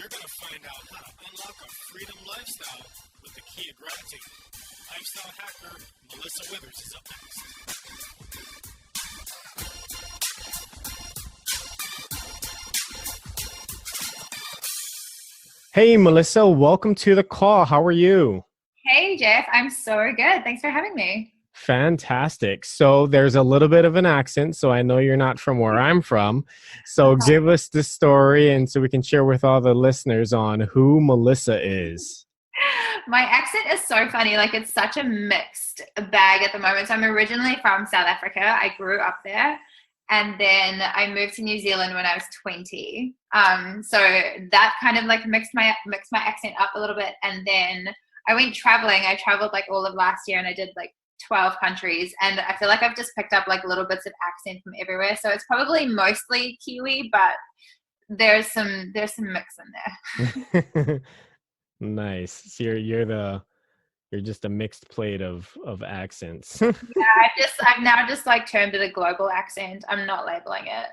You're going to find out how to unlock a freedom lifestyle with the key to gratitude. Lifestyle hacker Melissa Withers is up next. Hey, Melissa, welcome to the call. How are you? Hey, Jeff. I'm so good. Thanks for having me. Fantastic. So there's a little bit of an accent, so I know you're not from where I'm from. So give us the story and so we can share with all the listeners on who Melissa is. My accent is so funny. Like, it's such a mixed bag at the moment. So I'm originally from South Africa. I grew up there. And then I moved to New Zealand when I was 20. So that kind of like mixed my accent up a little bit. And then I went traveling. I traveled like all of last year and I did like 12 countries. And I feel like I've just picked up like little bits of accent from everywhere. So it's probably mostly Kiwi, but there's some mix in there. Nice. So you're just a mixed plate of accents. Yeah, I've now just like termed it a global accent. I'm not labeling it.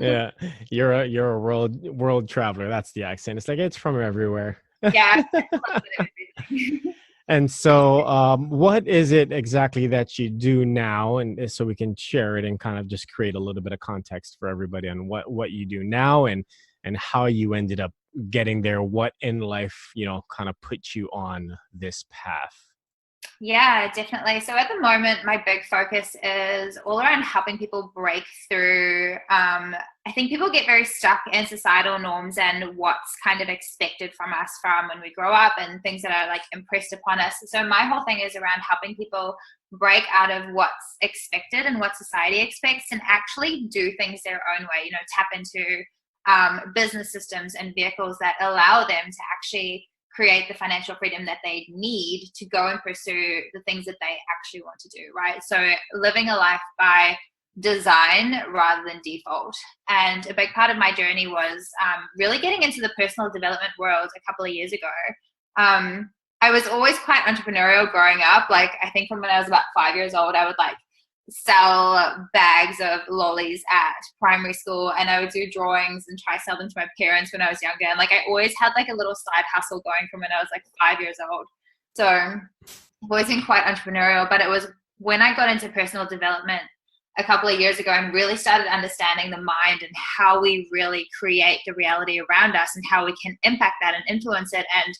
Yeah, you're a world traveler. That's the accent. It's like it's from everywhere. Yeah. And so, what is it exactly that you do now? And so we can share it and kind of just create a little bit of context for everybody on what you do now and how you ended up getting there. What in life, kind of put you on this path? Yeah, definitely. So at the moment, my big focus is all around helping people break through. I think people get very stuck in societal norms and what's kind of expected from us from when we grow up and things that are like impressed upon us. So my whole thing is around helping people break out of what's expected and what society expects and actually do things their own way, tap into business systems and vehicles that allow them to actually create the financial freedom that they need to go and pursue the things that they actually want to do, right? So living a life by design rather than default. And a big part of my journey was really getting into the personal development world a couple of years ago. I was always quite entrepreneurial growing up. Like, I think from when I was about 5 years old, I would like sell bags of lollies at primary school, and I would do drawings and try to sell them to my parents when I was younger. And like, I always had like a little side hustle going from when I was like 5 years old. So I've always been quite entrepreneurial, but it was when I got into personal development a couple of years ago and really started understanding the mind and how we really create the reality around us and how we can impact that and influence it and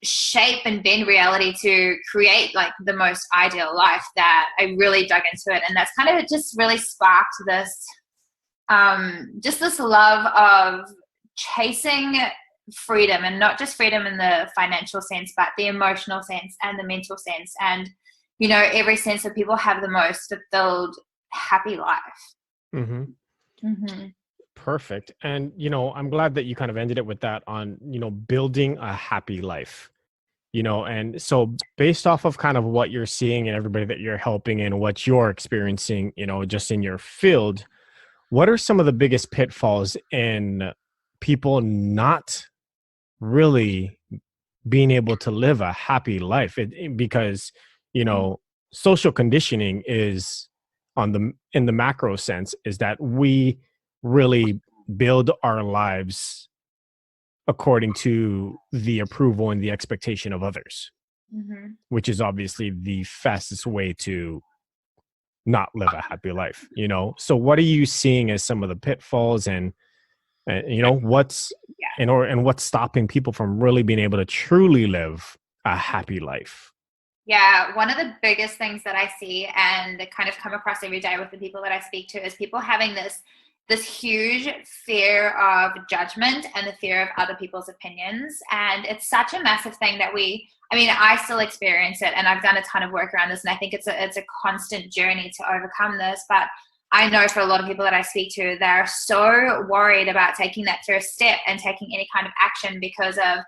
shape and bend reality to create like the most ideal life, that I really dug into it. And that's kind of just really sparked this just this love of chasing freedom, and not just freedom in the financial sense, but the emotional sense and the mental sense, and every sense that people have the most fulfilled, happy life. Mm-hmm. Mm-hmm. Perfect. And, I'm glad that you kind of ended it with that on, building a happy life, and so based off of kind of what you're seeing and everybody that you're helping and what you're experiencing, just in your field, what are some of the biggest pitfalls in people not really being able to live a happy life? Because, social conditioning is in the macro sense is that we really build our lives according to the approval and the expectation of others, mm-hmm. which is obviously the fastest way to not live a happy life, So what are you seeing as some of the pitfalls and what's what's stopping people from really being able to truly live a happy life? Yeah, one of the biggest things that I see and kind of come across every day with the people that I speak to is people having this huge fear of judgment and the fear of other people's opinions. And it's such a massive thing that I still experience it, and I've done a ton of work around this, and I think it's a constant journey to overcome this. But I know for a lot of people that I speak to, they're so worried about taking that first step and taking any kind of action because of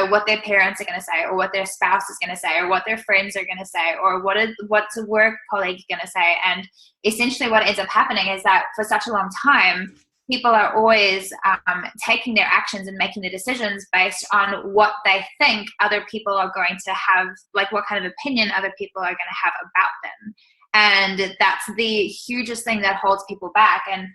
what their parents are going to say, or what their spouse is going to say, or what their friends are going to say, or what's a work colleague going to say. And essentially what ends up happening is that for such a long time, people are always taking their actions and making the decisions based on what they think other people are going to have, like what kind of opinion other people are going to have about them. And that's the hugest thing that holds people back. And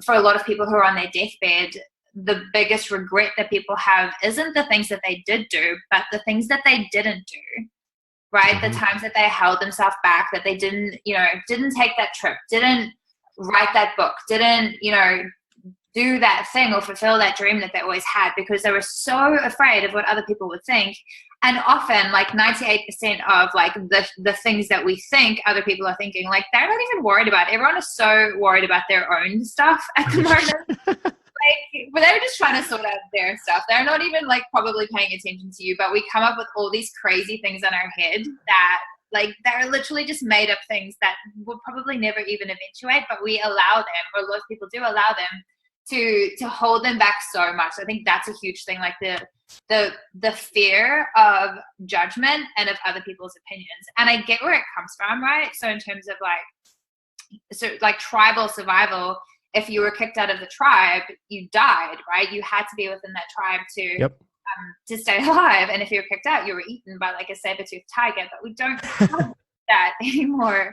for a lot of people who are on their deathbed, the biggest regret that people have isn't the things that they did do, but the things that they didn't do, right? Mm-hmm. The times that they held themselves back, that they didn't, didn't take that trip, didn't write that book, didn't, do that thing or fulfill that dream that they always had, because they were so afraid of what other people would think. And often, like 98% of like the things that we think other people are thinking, like they're not even worried about. Everyone is so worried about their own stuff at the moment. But they're just trying to sort out their stuff. They're not even like probably paying attention to you, but we come up with all these crazy things in our head that like they're literally just made up things that will probably never even eventuate, but we allow them, or a lot of people do allow them to hold them back so much. I think that's a huge thing, like the fear of judgment and of other people's opinions. And I get where it comes from, right? So in terms of like tribal survival, if you were kicked out of the tribe, you died, right? You had to be within that tribe to stay alive. And if you were kicked out, you were eaten by like a saber-toothed tiger. But we don't have that anymore,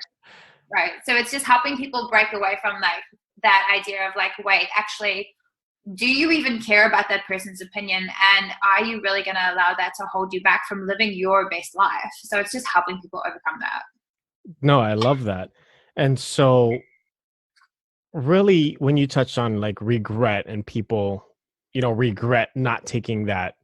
right? So it's just helping people break away from like that idea of like, wait, actually, do you even care about that person's opinion? And are you really going to allow that to hold you back from living your best life? So it's just helping people overcome that. No, I love that. And so really, when you touched on like regret and people, regret not taking that,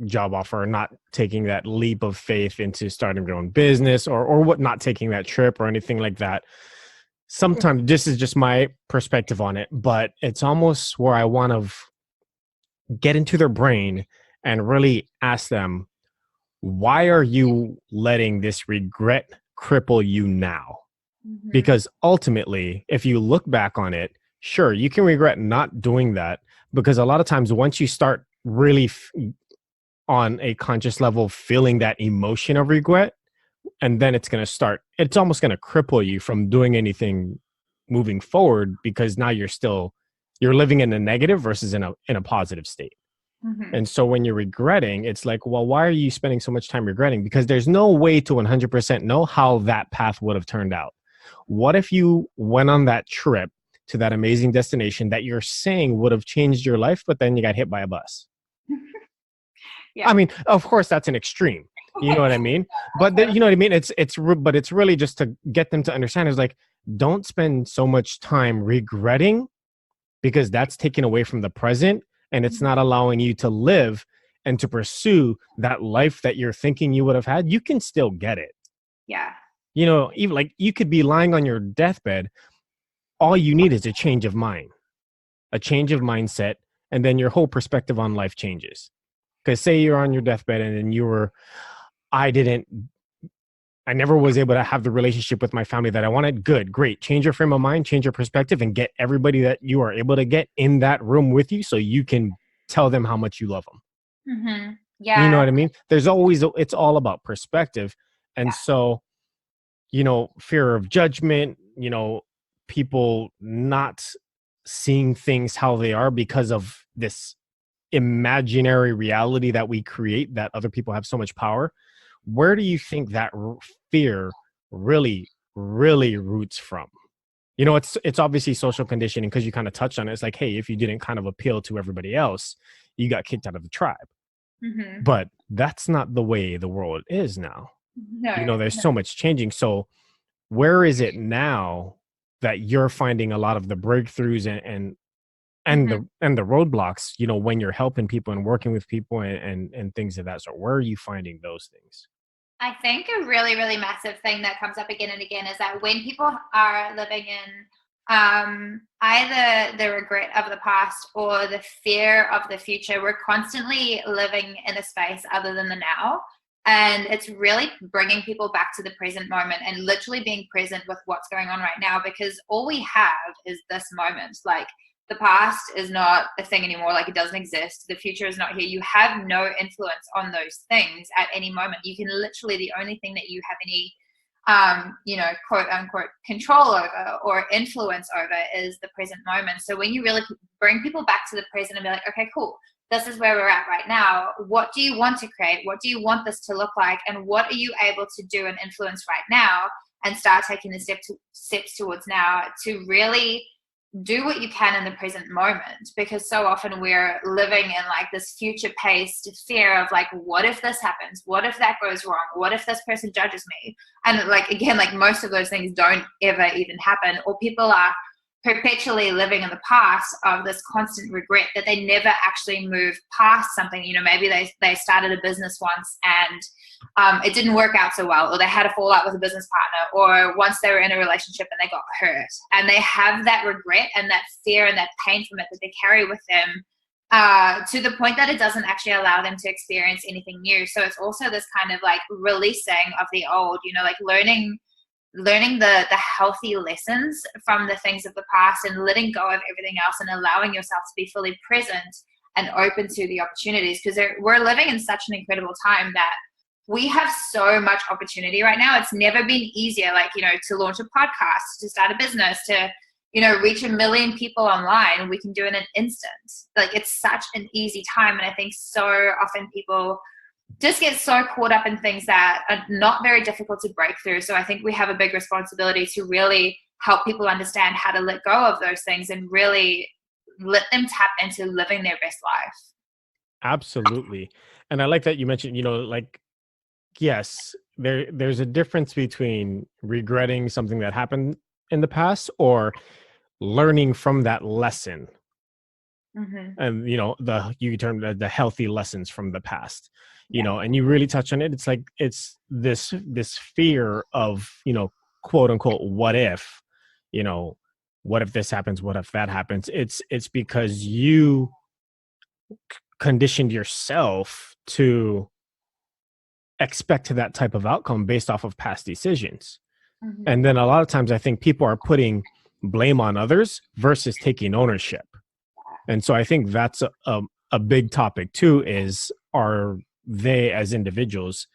job offer, or not taking that leap of faith into starting their own business, or what, not taking that trip or anything like that. Sometimes this is just my perspective on it, but it's almost where I want to get into their brain and really ask them, why are you letting this regret cripple you now? Mm-hmm. Because ultimately, if you look back on it, sure, you can regret not doing that, because a lot of times once you start really on a conscious level feeling that emotion of regret, and then it's almost going to cripple you from doing anything moving forward, because now you're living in a negative versus in a positive state. Mm-hmm. And so when you're regretting, it's like, well, why are you spending so much time regretting? Because there's no way to 100% know how that path would have turned out. What if you went on that trip to that amazing destination that you're saying would have changed your life, but then you got hit by a bus? Yeah. I mean, of course, that's an extreme. You know what I mean? But you know what I mean? But it's really just to get them to understand is like, don't spend so much time regretting, because that's taken away from the present, and it's not allowing you to live and to pursue that life that you're thinking you would have had. You can still get it. Yeah. Even like you could be lying on your deathbed. All you need is a change of mind, a change of mindset, and then your whole perspective on life changes. Because say you're on your deathbed and then I never was able to have the relationship with my family that I wanted. Good, great. Change your frame of mind, change your perspective, and get everybody that you are able to get in that room with you so you can tell them how much you love them. Mm-hmm. Yeah. You know what I mean? It's all about perspective. And so, fear of judgment, people not seeing things how they are because of this imaginary reality that we create, that other people have so much power. Where do you think that fear really, really roots from? It's obviously social conditioning, because you kind of touched on it. It's like, hey, if you didn't kind of appeal to everybody else, you got kicked out of the tribe. Mm-hmm. But that's not the way the world is now. No, there's so much changing. So where is it now that you're finding a lot of the breakthroughs and the roadblocks, when you're helping people and working with people and things of that sort? Where are you finding those things? I think a really, really massive thing that comes up again and again is that when people are living in either the regret of the past or the fear of the future, we're constantly living in a space other than the now. And it's really bringing people back to the present moment and literally being present with what's going on right now, because all we have is this moment. Like, the past is not a thing anymore. Like, it doesn't exist. The future is not here. You have no influence on those things at any moment. You can literally, the only thing that you have any, quote unquote, control over or influence over is the present moment. So when you really bring people back to the present and be like, okay, cool, this is where we're at right now. What do you want to create? What do you want this to look like? And what are you able to do and influence right now? And start taking the steps towards now to really do what you can in the present moment, because so often we're living in like this future paced fear of like, what if this happens, what if that goes wrong, what if this person judges me, and like again, like most of those things don't ever even happen, or people are perpetually living in the past of this constant regret that they never actually move past something. You know, maybe they started a business once and it didn't work out so well, or they had a fallout with a business partner, or once they were in a relationship and they got hurt, and they have that regret and that fear and that pain from it that they carry with them, to the point that it doesn't actually allow them to experience anything new. So it's also this kind of like releasing of the old, you know, like learning the healthy lessons from the things of the past and letting go of everything else and allowing yourself to be fully present and open to the opportunities, because we're living in such an incredible time that we have so much opportunity right now. It's never been easier, like, you know, to launch a podcast, to start a business, to, you know, reach 1 million people online. We can do it in an instant. Like, it's such an easy time. And I think so often people just get so caught up in things that are not very difficult to break through. So I think we have a big responsibility to really help people understand how to let go of those things and really let them tap into living their best life. Absolutely. And I like that you mentioned, you know, like, yes, there's a difference between regretting something that happened in the past or learning from that lesson. And, you know, you term the healthy lessons from the past, you know, and you really touch on it. It's like, it's this fear of, you know, quote unquote, what if, you know, what if this happens? What if that happens? It's because you conditioned yourself to expect that type of outcome based off of past decisions. And then a lot of times I think people are putting blame on others versus taking ownership. And so I think that's a big topic too, is, are they as individuals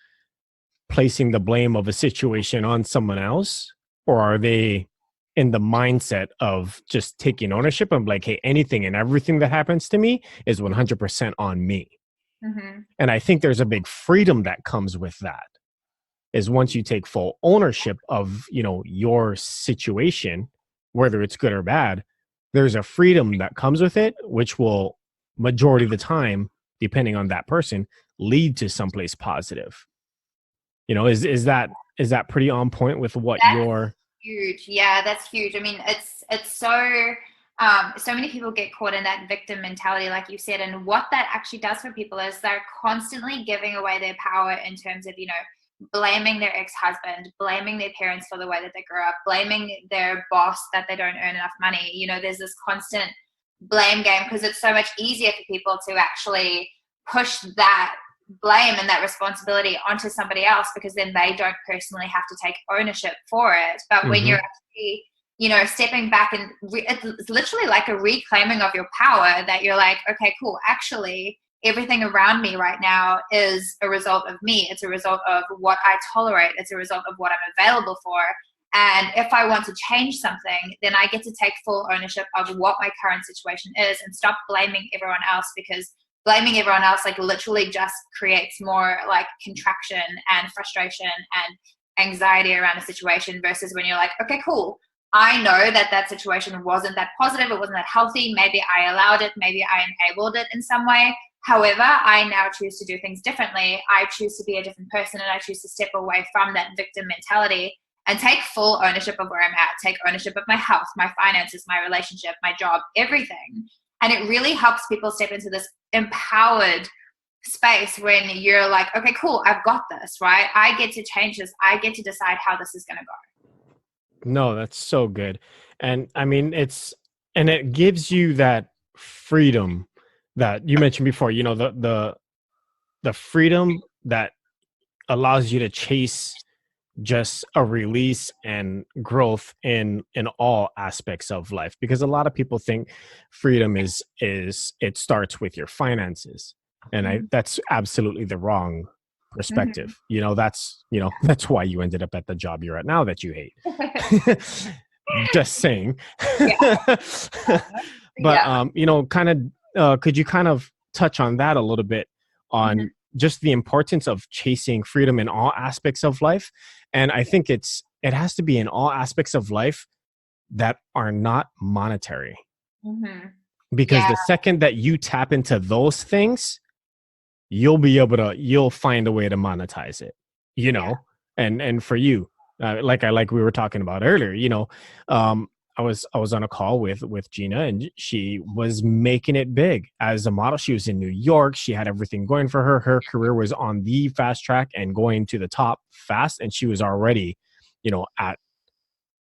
placing the blame of a situation on someone else, or are they in the mindset of just taking ownership and like, hey, anything and everything that happens to me is 100% on me. And I think there's a big freedom that comes with that, is once you take full ownership of, you know, your situation, whether it's good or bad, there's a freedom that comes with it, which will, majority of the time, depending on that person, lead to someplace positive. You know, is that pretty on point with what you're? Huge. Yeah, that's huge. I mean, it's so so many people get caught in that victim mentality, like you said, and what that actually does for people is they're constantly giving away their power in terms of, you know, blaming their ex-husband, blaming their parents for the way that they grew up, blaming their boss that they don't earn enough money. You know, there's this constant blame game because it's so much easier for people to actually push that blame and that responsibility onto somebody else, because then they don't personally have to take ownership for it. But when you're actually, you know, stepping back and it's literally like a reclaiming of your power, that you're like, okay, cool, actually everything around me right now is a result of me. It's a result of what I tolerate. It's a result of what I'm available for. And if I want to change something, then I get to take full ownership of what my current situation is and stop blaming everyone else, because blaming everyone else like literally just creates more like contraction and frustration and anxiety around a situation, versus when you're like, okay, cool, I know that situation wasn't that positive, it wasn't that healthy, maybe I allowed it, maybe I enabled it in some way. However, I now choose to do things differently. I choose to be a different person, and I choose to step away from that victim mentality and take full ownership of where I'm at, take ownership of my health, my finances, my relationship, my job, everything. And it really helps people step into this empowered space when you're like, okay, cool, I've got this, right? I get to change this. I get to decide how this is going to go. No, that's so good. And I mean, it gives you that freedom that you mentioned before, you know, the freedom that allows you to chase just a release and growth in all aspects of life, because a lot of people think freedom is it starts with your finances, and that's absolutely the wrong perspective. You know, that's why you ended up at the job you're at now that you hate. Just saying. But you know, kind of could you kind of touch on that a little bit, on just the importance of chasing freedom in all aspects of life? And I think it has to be in all aspects of life, that are not monetary. Mm-hmm. Because Yeah. the second that you tap into those things, you'll find a way to monetize it, you Yeah. know. And for you, like we were talking about earlier, um I was on a call with Gina, and she was making it big as a model. She was in New York. She had everything going for her. Her career was on the fast track and going to the top fast, and she was already, at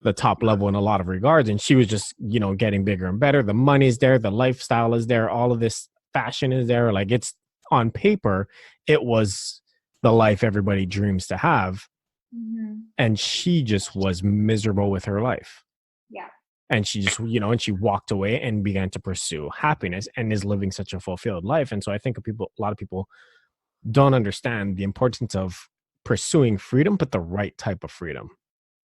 the top level in a lot of regards. And she was just, getting bigger and better. The money's there, the lifestyle is there, all of this fashion is there. Like, it's on paper, it was the life everybody dreams to have. Mm-hmm. And she just was miserable with her life. Yeah. And she just, and she walked away and began to pursue happiness and is living such a fulfilled life. And so I think a lot of people don't understand the importance of pursuing freedom, but the right type of freedom. And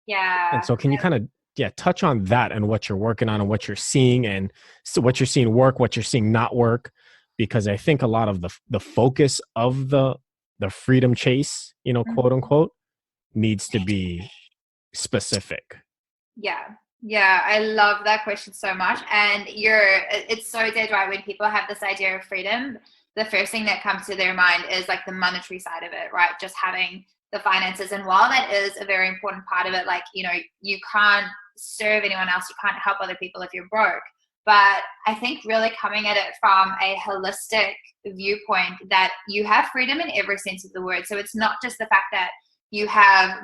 Yeah. so can you kind of, touch on that and what you're working on and what you're seeing, and so what you're seeing work, what you're seeing not work? Because I think a lot of the focus of the freedom chase, quote Mhm. unquote, needs to be specific. Yeah. Yeah, I love that question so much. And it's so dead right. When people have this idea of freedom, the first thing that comes to their mind is like the monetary side of it, right? Just having the finances. And while that is a very important part of it, like, you can't serve anyone else, you can't help other people if you're broke. But I think really coming at it from a holistic viewpoint, that you have freedom in every sense of the word. So it's not just the fact that you have,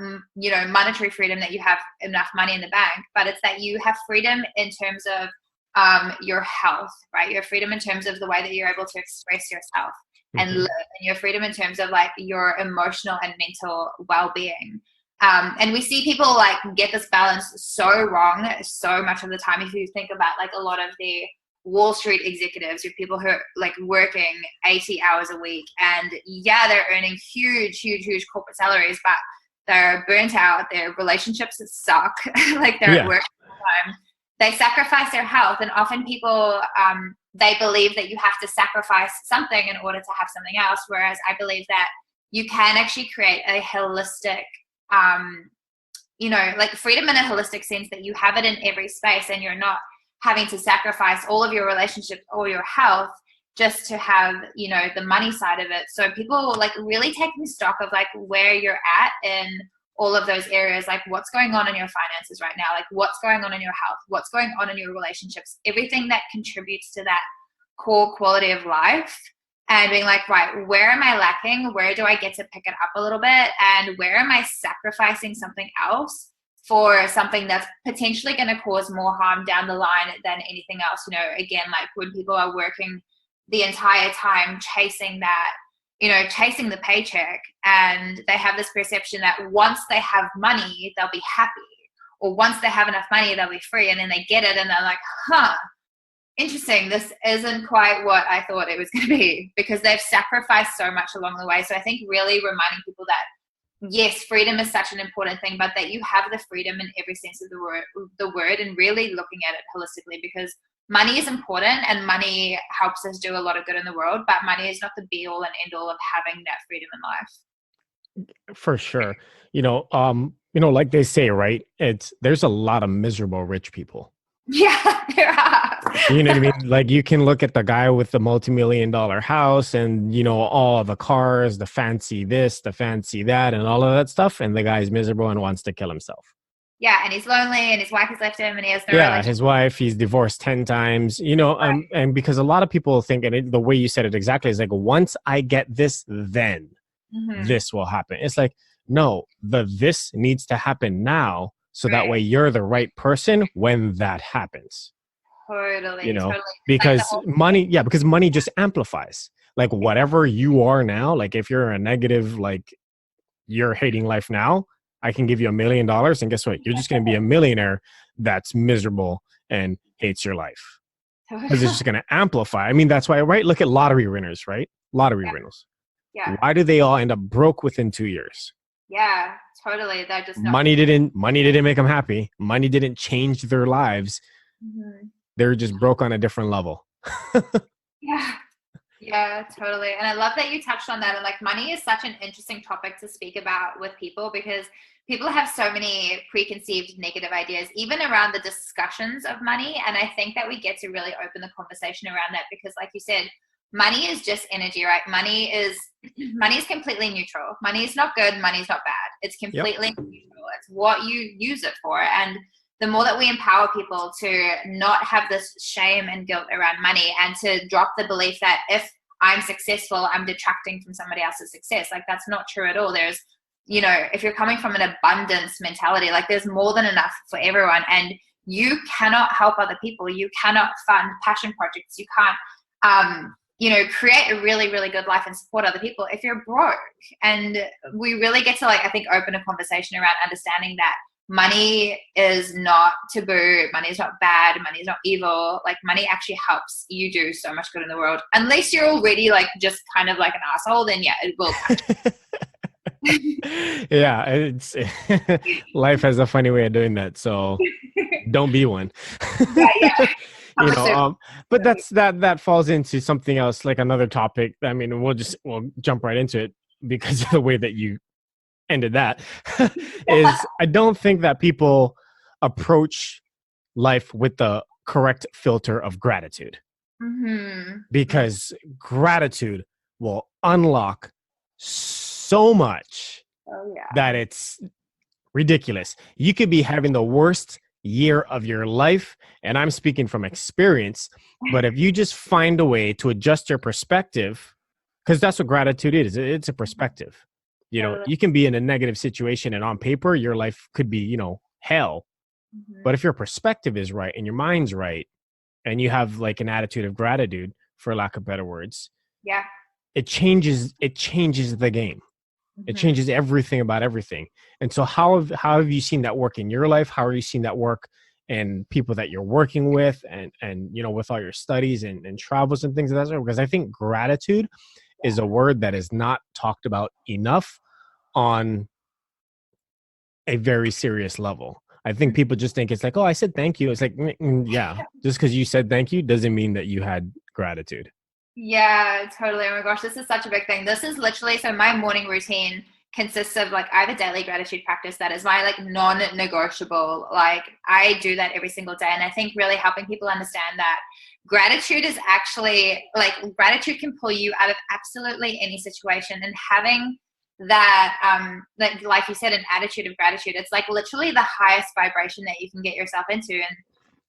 monetary freedom, that you have enough money in the bank, but it's that you have freedom in terms of your health, right? You have freedom in terms of the way that you're able to express yourself and live, and your freedom in terms of like your emotional and mental well-being. And we see people like get this balance so wrong so much of the time. If you think about like a lot of the Wall Street executives, with people who are like working 80 hours a week, and yeah, they're earning huge corporate salaries, but they're burnt out, their relationships suck, like they're at Yeah. work all the time. They sacrifice their health, and often people, they believe that you have to sacrifice something in order to have something else, whereas I believe that you can actually create a holistic, like freedom in a holistic sense, that you have it in every space, and you're not having to sacrifice all of your relationships or your health just to have, the money side of it. So people like really taking stock of like where you're at in all of those areas, like what's going on in your finances right now, like what's going on in your health, what's going on in your relationships, everything that contributes to that core quality of life. And being like, right, where am I lacking? Where do I get to pick it up a little bit? And where am I sacrificing something else for something that's potentially going to cause more harm down the line than anything else? Again, like when people are working the entire time chasing that, chasing the paycheck, and they have this perception that once they have money, they'll be happy, or once they have enough money, they'll be free. And then they get it and they're like, interesting, this isn't quite what I thought it was going to be, because they've sacrificed so much along the way. So I think really reminding people that yes, freedom is such an important thing, but that you have the freedom in every sense of the word, and really looking at it holistically, because money is important and money helps us do a lot of good in the world, but money is not the be all and end all of having that freedom in life. For sure. Like they say, right? There's a lot of miserable rich people. Yeah, there are. You know what I mean? Like, you can look at the guy with the multi-million-dollar house and, all the cars, the fancy this, the fancy that, and all of that stuff. And the guy's miserable and wants to kill himself. Yeah, and he's lonely, and his wife has left him, and he has no Yeah, relationship. his wife, he's divorced 10 times, Right. and because a lot of people think, and the way you said it exactly is like, once I get this, then Mm-hmm. this will happen. It's like, no, this needs to happen now. So that Right. way you're the right person when that happens. Totally. Like the Because whole because money just amplifies. Like, whatever you are now, like if you're a negative, like you're hating life now, I can give you $1 million, and guess what? You're just going to be a millionaire that's miserable and hates your life, because it's just going to amplify. I mean, that's why, right? Look at lottery winners, right? Lottery winners. yeah. Why do they all end up broke within 2 years? Yeah, totally. They're just not. Money didn't make them happy. Money didn't change their lives. Mm-hmm. They're just broke on a different level. Yeah. Yeah, totally. And I love that you touched on that. And like money is such an interesting topic to speak about with people because people have so many preconceived negative ideas, even around the discussions of money. And I think that we get to really open the conversation around that because, like you said, money is just energy, right? Money is completely neutral. Money is not good, money is not bad. It's Yep. completely neutral. It's what you use it for. And the more that we empower people to not have this shame and guilt around money and to drop the belief that if I'm successful, I'm detracting from somebody else's success. Like that's not true at all. There's, if you're coming from an abundance mentality, like there's more than enough for everyone. And you cannot help other people. You cannot fund passion projects. You can't, create a really, really good life and support other people if you're broke. And we really get to I think open a conversation around understanding that money is not taboo, money is not bad, money is not evil. Like money actually helps you do so much good in the world. Unless you're already just kind of like an asshole, then yeah, it will. Yeah, it's life has a funny way of doing that. So don't be one. Yeah. But that falls into something else, like another topic. I mean, we'll jump right into it because of the way that you ended that. Is I don't think that people approach life with the correct filter of gratitude. Mm-hmm. Because gratitude will unlock so much that it's ridiculous. You could be having the worst year of your life, and I'm speaking from experience, but if you just find a way to adjust your perspective, because that's what gratitude is, it's a perspective. You can be in a negative situation and on paper your life could be, hell. Mm-hmm. But if your perspective is right and your mind's right and you have an attitude of gratitude, for lack of better words, yeah, it changes the game. It changes everything about everything. And so how have you seen that work in your life? How are you seeing that work in people that you're working with and with all your studies and travels and things of that sort? Because I think gratitude is a word that is not talked about enough on a very serious level. I think people just think it's oh, I said thank you. It's yeah, just because you said thank you doesn't mean that you had gratitude. Yeah, totally. Oh my gosh, this is such a big thing. This is literally, so my morning routine consists of I have a daily gratitude practice that is my non-negotiable. I do that every single day. And I think really helping people understand that gratitude is actually gratitude can pull you out of absolutely any situation, and having that like you said, an attitude of gratitude, it's literally the highest vibration that you can get yourself into. And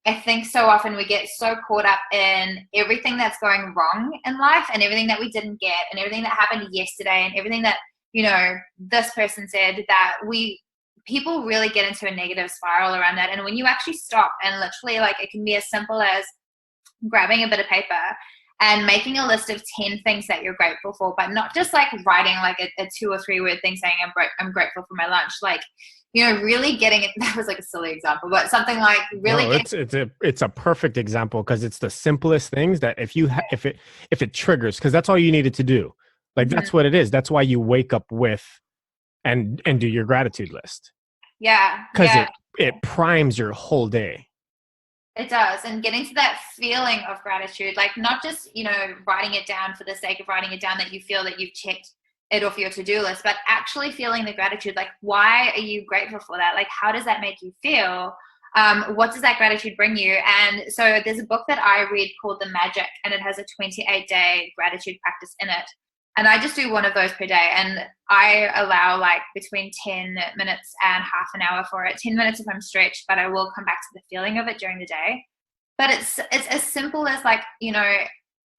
I think so often we get so caught up in everything that's going wrong in life and everything that we didn't get and everything that happened yesterday and everything that, this person said, that people really get into a negative spiral around that. And when you actually stop and literally it can be as simple as grabbing a bit of paper and making a list of 10 things that you're grateful for, but not just writing a 2 or 3 word thing saying I'm grateful for my lunch. Really getting it. That was a silly example, but something really. No, it's a perfect example because it's the simplest things that if it triggers, because that's all you needed to do. That's what it is. That's why you wake up with and do your gratitude list. Yeah. Because it primes your whole day. It does. And getting to that feeling of gratitude, not just, writing it down for the sake of writing it down that you feel that you've checked it off your to-do list, but actually feeling the gratitude. Why are you grateful for that? How does that make you feel? What does that gratitude bring you? And so there's a book that I read called The Magic, and it has a 28-day gratitude practice in it. And I just do one of those per day. And I allow between 10 minutes and half an hour for it. 10 minutes if I'm stretched, but I will come back to the feeling of it during the day. But it's as simple as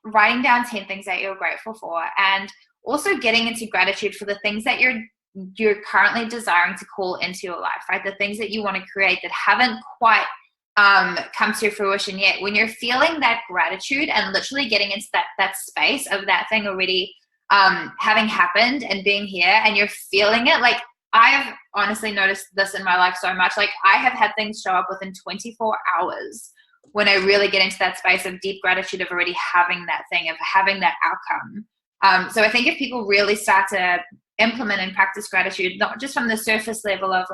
writing down 10 things that you're grateful for, and also getting into gratitude for the things that you're currently desiring to call into your life, right? The things that you want to create that haven't quite come to fruition yet. When you're feeling that gratitude and literally getting into that space of that thing already having happened and being here, and you're feeling it, I've honestly noticed this in my life so much. I have had things show up within 24 hours when I really get into that space of deep gratitude of already having that thing, of having that outcome. So I think if people really start to implement and practice gratitude, not just from the surface level of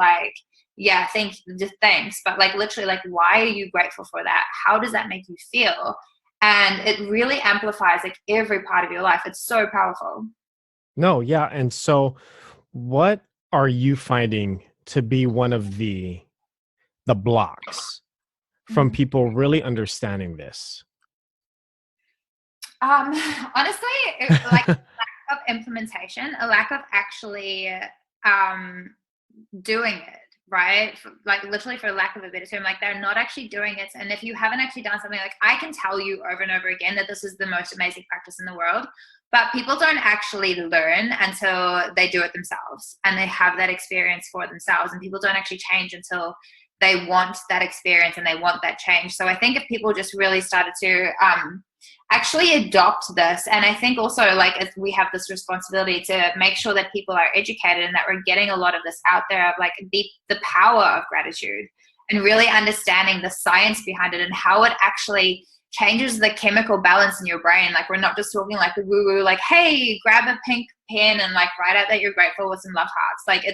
thanks, but literally why are you grateful for that? How does that make you feel? And it really amplifies like every part of your life. It's so powerful. No, yeah. And so what are you finding to be one of the blocks from Mhm. people really understanding this? Um, Honestly, like lack of implementation, a lack of actually um, doing it, right? Like literally for lack of a better term, like they're not actually doing it. And if you haven't actually done something, like I can tell you over and over again that this is the most amazing practice in the world, but people don't actually learn until they do it themselves and they have that experience for themselves. And people don't actually change until they want that experience and they want that change. So I think if people just really started to actually adopt this, and I think also like as we have this responsibility to make sure that people are educated and that we're getting a lot of this out there of like the power of gratitude and really understanding the science behind it and how it actually changes the chemical balance in your brain. Like we're not just talking like the woo woo, like, hey, grab a pink pen and like write out that you're grateful with some love hearts. Like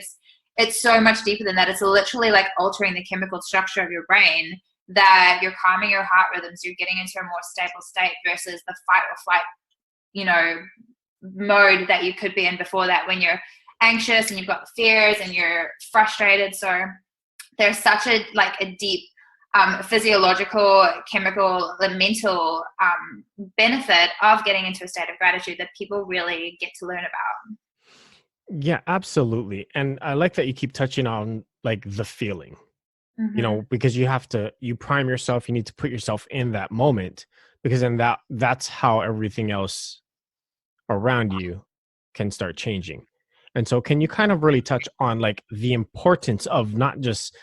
it's so much deeper than that. It's literally like altering the chemical structure of your brain, that you're calming your heart rhythms, you're getting into a more stable state versus the fight or flight, you know, mode that you could be in before that, when you're anxious and you've got fears and you're frustrated. So there's such a like a deep physiological, chemical, and mental benefit of getting into a state of gratitude that people really get to learn about. Yeah, absolutely. And I like that you keep touching on like the feeling, Mm-hmm. because you prime yourself, you need to put yourself in that moment, because then that's how everything else around you can start changing. And so can you kind of really touch on like the importance of not just,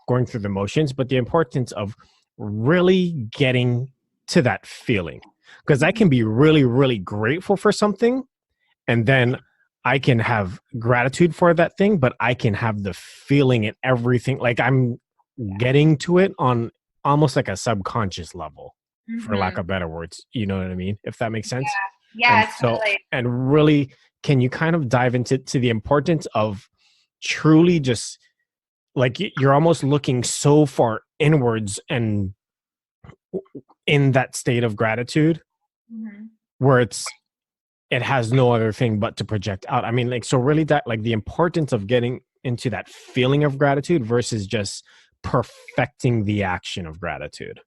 going through the motions, but the importance of really getting to that feeling? Because I can be really, really grateful for something, and then I can have gratitude for that thing, but I can have the feeling and everything. Like I'm getting to it on almost like a subconscious level, for lack Mm-hmm. of better words. You know what I mean? If that makes sense. And Yeah, so, totally. and really, can you kind of dive into the importance of truly just like you're almost looking so far inwards and in that state of gratitude Mm-hmm. where it has no other thing but to project out. I mean, like, so really that like the importance of getting into that feeling of gratitude versus just perfecting the action of gratitude.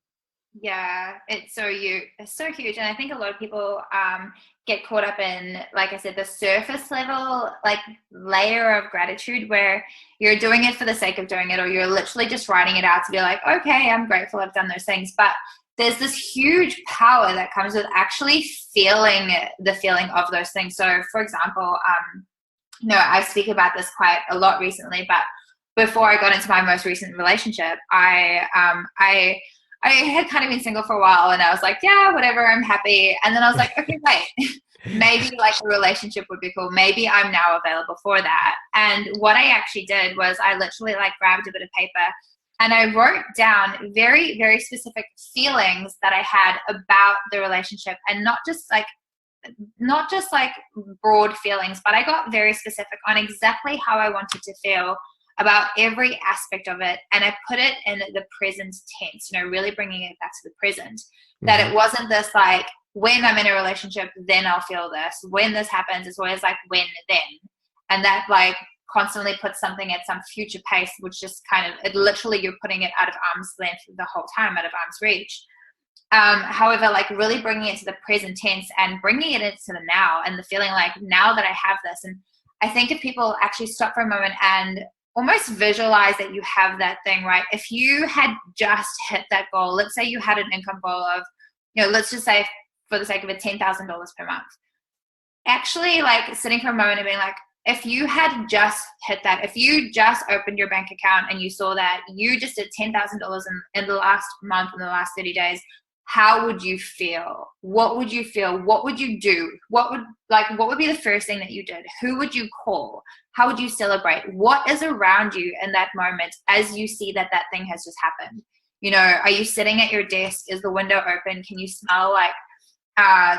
Yeah, it's so huge, and I think a lot of people get caught up in, like I said, the surface level like layer of gratitude, where you're doing it for the sake of doing it, or you're literally just writing it out to be like, okay, I'm grateful I've done those things. But there's this huge power that comes with actually feeling the feeling of those things. So, for example, I speak about this quite a lot recently, but before I got into my most recent relationship, I had kind of been single for a while, and I was like, yeah, whatever, I'm happy. And then I was like, okay, wait, maybe like a relationship would be cool. Maybe I'm now available for that. And what I actually did was I literally like grabbed a bit of paper and I wrote down very, very specific feelings that I had about the relationship, and not just like broad feelings, but I got very specific on exactly how I wanted to feel about every aspect of it. And I put it in the present tense, really bringing it back to the present. That Hmm. it wasn't this like, when I'm in a relationship, then I'll feel this. When this happens, it's always like, when, then. And that like constantly puts something at some future pace, which just kind of, it literally, you're putting it out of arm's length the whole time, out of arm's reach. However, like really bringing it to the present tense and bringing it into the now, and the feeling like, now that I have this. And I think if people actually stop for a moment and almost visualize that you have that thing, right? If you had just hit that goal, let's say you had an income goal of, let's just say for the sake of it, $10,000 per month. Actually, like sitting for a moment and being like, if you had just hit that, if you just opened your bank account and you saw that you just did $10,000 in the last month, in the last 30 days, how would you feel? What would you feel? What would you do? What would be the first thing that you did? Who would you call? How would you celebrate? What is around you in that moment as you see that that thing has just happened? Are you sitting at your desk? Is the window open? Can you smell like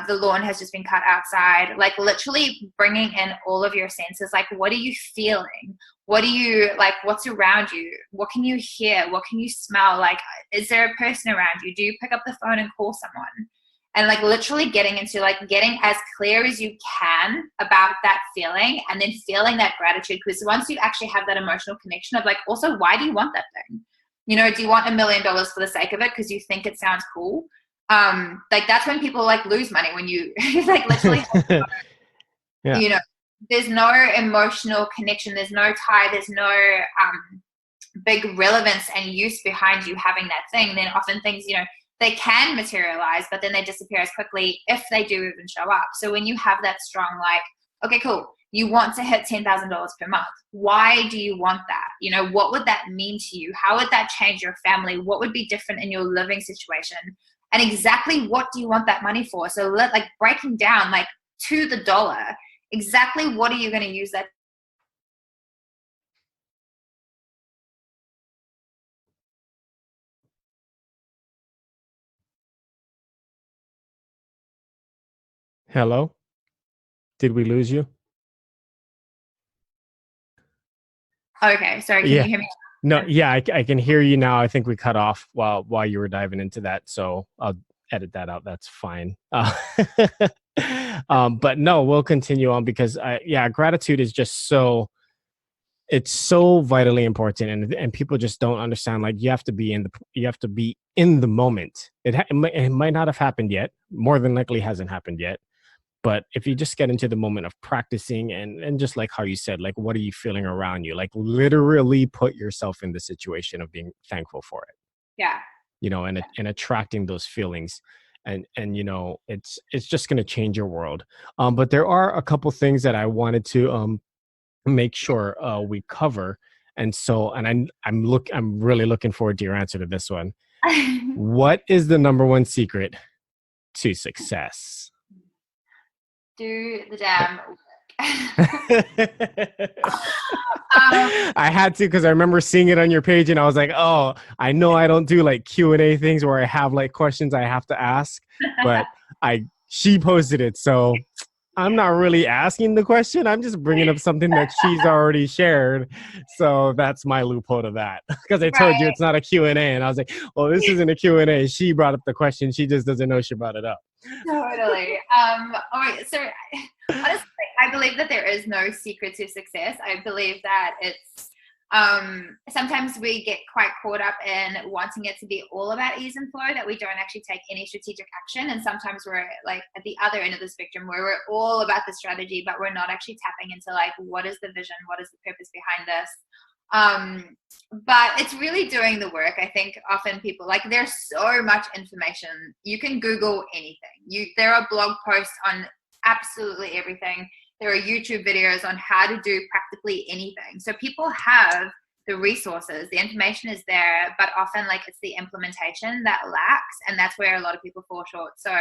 the lawn has just been cut outside? Like literally bringing in all of your senses. Like, what are you feeling? What do you like? What's around you? What can you hear? What can you smell? Like, is there a person around you? Do you pick up the phone and call someone? and like literally getting into like getting as clear as you can about that feeling, and then feeling that gratitude. Because once you actually have that emotional connection of like, also, why do you want that thing? You know, do you want $1 million for the sake of it because you think it sounds cool? Like that's when people like lose money, when you like literally Yeah. you know, there's no emotional connection, there's no tie, there's no big relevance and use behind you having that thing. Then often things, you know, they can materialize, but then they disappear as quickly if they do even show up. So when you have that strong, like, okay, cool, you want to hit $10,000 per month. Why do you want that? You know, what would that mean to you? How would that change your family? What would be different in your living situation? And exactly what do you want that money for? So like breaking down like to the dollar, exactly what are you going to use that? Hello? Did we lose you? Okay, sorry, can Yeah. you hear me? No, yeah, I can hear you now. I think we cut off while you were diving into that, so I'll edit that out. That's fine. But no, we'll continue on because yeah, gratitude is just so, it's so vitally important, and people just don't understand. Like you have to be in the moment. It might not have happened yet. More than likely hasn't happened yet. But if you just get into the moment of practicing and just like how you said, like, what are you feeling around you? Like literally put yourself in the situation of being thankful for it, Yeah. you know, and attracting those feelings. And, you know, it's just going to change your world. But there are a couple things that I wanted to, make sure, we cover. And so, and I'm really looking forward to your answer to this one. What is the number one secret to success? Do the damn work. um, I had to because I remember seeing it on your page and I was like, oh, I know I don't do like Q&A things where I have like questions I have to ask, but she posted it, so I'm not really asking the question. I'm just bringing up something that she's already shared. So that's my loophole to that. Because I told you right. it's not a Q&A, and I was like, well, this isn't a Q&A. She brought up the question. She just doesn't know she brought it up. Totally. So honestly, I believe that there is no secret to success. I believe that it's sometimes we get quite caught up in wanting it to be all about ease and flow, that we don't actually take any strategic action. And sometimes we're like at the other end of the spectrum where we're all about the strategy, but we're not actually tapping into like, what is the vision? What is the purpose behind this? But it's really doing the work. I think often people like, there's so much information. You can Google anything. There are blog posts on absolutely everything. There are YouTube videos on how to do practically anything. So people have the resources, the information is there, but often like it's the implementation that lacks, and that's where a lot of people fall short. So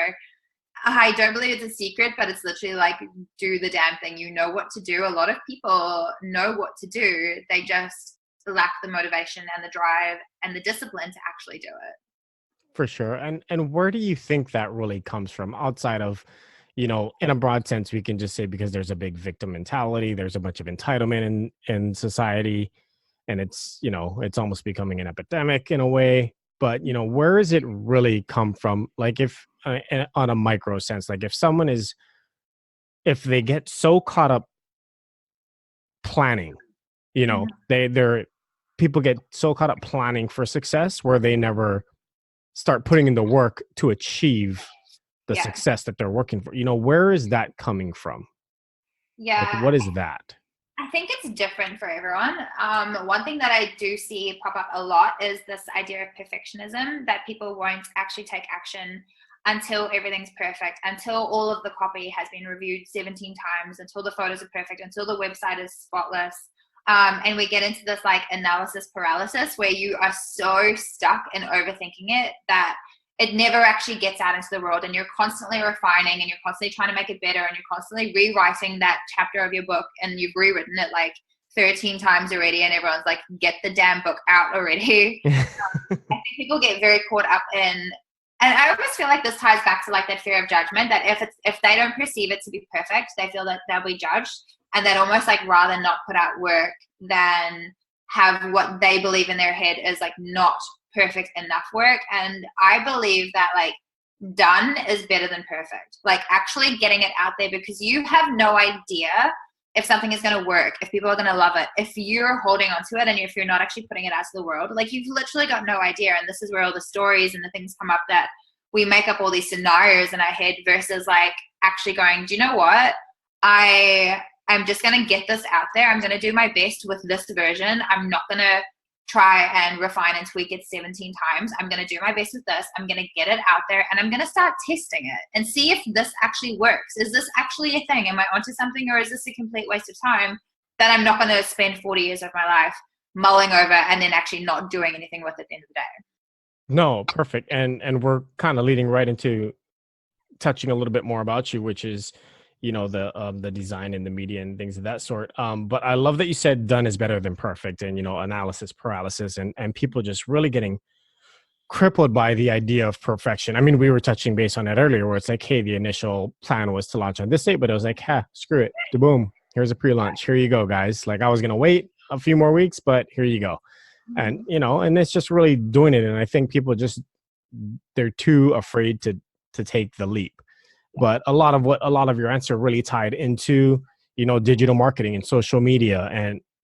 I don't believe it's a secret, but it's literally like, do the damn thing. You know what to do. A lot of people know what to do. They just lack the motivation and the drive and the discipline to actually do it. For sure. And where do you think that really comes from outside of, you know, in a broad sense, we can just say because there's a big victim mentality, there's a bunch of entitlement in society, and it's, you know, it's almost becoming an epidemic in a way. But, you know, where does it really come from? Like if on a micro sense, like if they get so caught up planning, you know, they're people get so caught up planning for success where they never start putting in the work to achieve the Yeah. success that they're working for. You know, where is that coming from? Like, Yeah. what is that? I think it's different for everyone. One thing that I do see pop up a lot is this idea of perfectionism, that people won't actually take action until everything's perfect, until all of the copy has been reviewed 17 times, until the photos are perfect, until the website is spotless. And we get into this like analysis paralysis where you are so stuck in overthinking it that it never actually gets out into the world, and you're constantly refining and you're constantly trying to make it better, and you're constantly rewriting that chapter of your book, and you've rewritten it like 13 times already, and everyone's like, get the damn book out already. I think people get very caught up in, and I always feel like this ties back to like that fear of judgment, that if they don't perceive it to be perfect, they feel that they'll be judged, and they'd almost like rather not put out work than have what they believe in their head is like not perfect enough work. And I believe that like done is better than perfect. Like actually getting it out there, because you have no idea if something is going to work, if people are going to love it, if you're holding on to it and if you're not actually putting it out to the world. Like you've literally got no idea. And this is where all the stories and the things come up, that we make up all these scenarios in our head versus like actually going, do you know what? I'm just going to get this out there. I'm going to do my best with this version. I'm not going to try and refine and tweak it 17 times. I'm going to do my best with this. I'm going to get it out there and I'm going to start testing it and see if this actually works. Is this actually a thing? Am I onto something, or is this a complete waste of time that I'm not going to spend 40 years of my life mulling over and then actually not doing anything with it at the end of the day? No, perfect. And we're kind of leading right into touching a little bit more about you, which is, you know, the design and the media and things of that sort. But I love that you said done is better than perfect, and, you know, analysis paralysis, and people just really getting crippled by the idea of perfection. I mean, we were touching base on that earlier, where it's like, hey, the initial plan was to launch on this date, but it was like, screw it, boom, here's a pre-launch, here you go, guys. Like I was gonna wait a few more weeks, but here you go. And, you know, and it's just really doing it. And I think people just, they're too afraid to take the leap. But a lot of your answer really tied into, you know, digital marketing and social media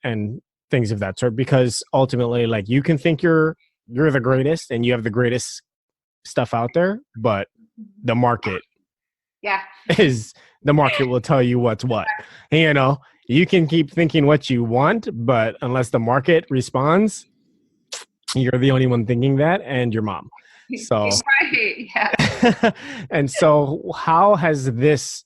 and things of that sort, because ultimately, like, you can think you're the greatest and you have the greatest stuff out there, but the market the market will tell you what's what. You know, you can keep thinking what you want, but unless the market responds, you're the only one thinking that, and your mom. So right, yeah. And so how has this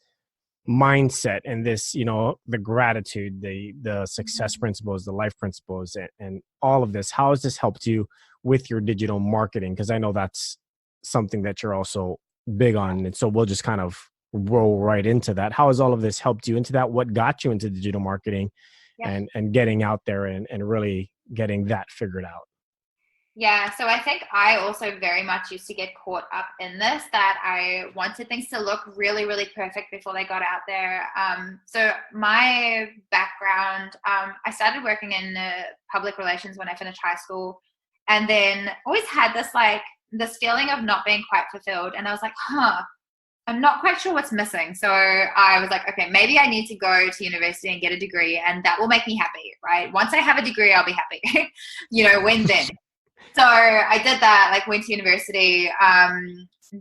mindset and this, you know, the gratitude, the success principles, the life principles, and all of this, how has this helped you with your digital marketing? Because I know that's something that you're also big on. And so we'll just kind of roll right into that. How has all of this helped you into that? What got you into digital marketing and getting out there and really getting that figured out? Yeah, so I think I also very much used to get caught up in this, that I wanted things to look really, really perfect before they got out there. So my background, I started working in public relations when I finished high school, and then always had this feeling of not being quite fulfilled. And I was like, I'm not quite sure what's missing. So I was like, okay, maybe I need to go to university and get a degree, and that will make me happy, right? Once I have a degree, I'll be happy. You know, when then? So I did that, like went to university,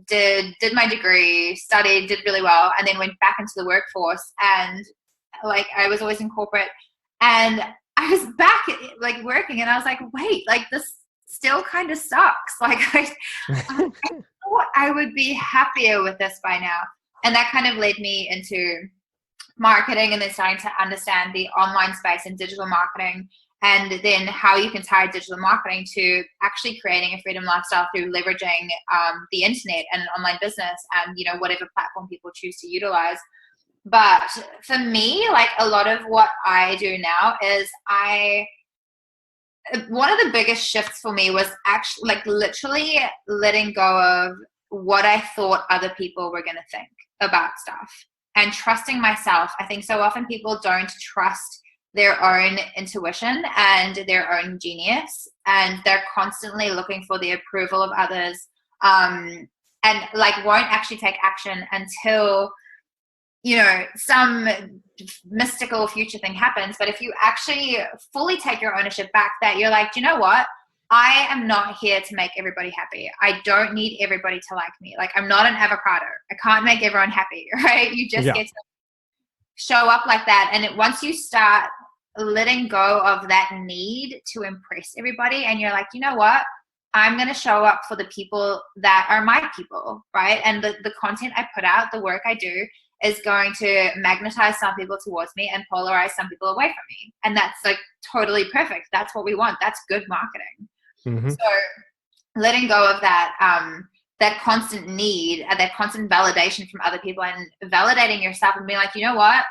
did my degree, studied, did really well, and then went back into the workforce. And like I was always in corporate, and I was back like working, and I was like, wait, like this still kind of sucks. Like I thought I would be happier with this by now. And that kind of led me into marketing, and then starting to understand the online space and digital marketing, and then how you can tie digital marketing to actually creating a freedom lifestyle through leveraging the internet and an online business, and, you know, whatever platform people choose to utilize. But for me, like a lot of what I do now is one of the biggest shifts for me was actually like literally letting go of what I thought other people were going to think about stuff and trusting myself. I think so often people don't trust their own intuition and their own genius, and they're constantly looking for the approval of others, and like won't actually take action until, you know, some mystical future thing happens. But if you actually fully take your ownership back, that you're like, you know what, I am not here to make everybody happy. I don't need everybody to like me. Like I'm not an avocado. I can't make everyone happy, right? You just get to show up like that. And once you start letting go of that need to impress everybody, and you're like, you know what, I'm going to show up for the people that are my people, right? And the content I put out, the work I do, is going to magnetize some people towards me and polarize some people away from me. And that's like totally perfect. That's what we want. That's good marketing. Mm-hmm. So letting go of that, that constant need, that constant validation from other people, and validating yourself and being like, you know what,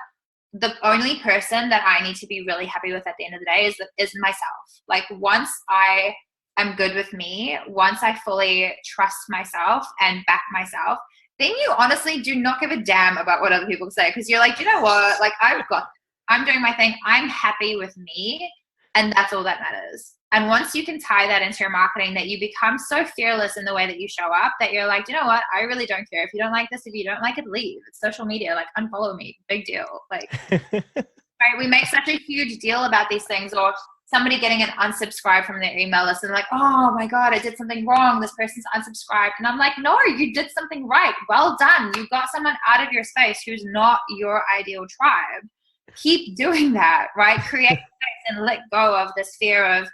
the only person that I need to be really happy with at the end of the day is myself. Like once I am good with me, once I fully trust myself and back myself, then you honestly do not give a damn about what other people say, because you're like, you know what, like I'm doing my thing. I'm happy with me. And that's all that matters. And once you can tie that into your marketing, that you become so fearless in the way that you show up that you're like, you know what? I really don't care. If you don't like this, if you don't like it, leave. It's social media. Like, unfollow me. Big deal. Like, right? We make such a huge deal about these things, or somebody getting an unsubscribe from their email list and like, oh my God, I did something wrong. This person's unsubscribed. And I'm like, no, you did something right. Well done. You got someone out of your space who's not your ideal tribe. Keep doing that, right? Create space and let go of this fear of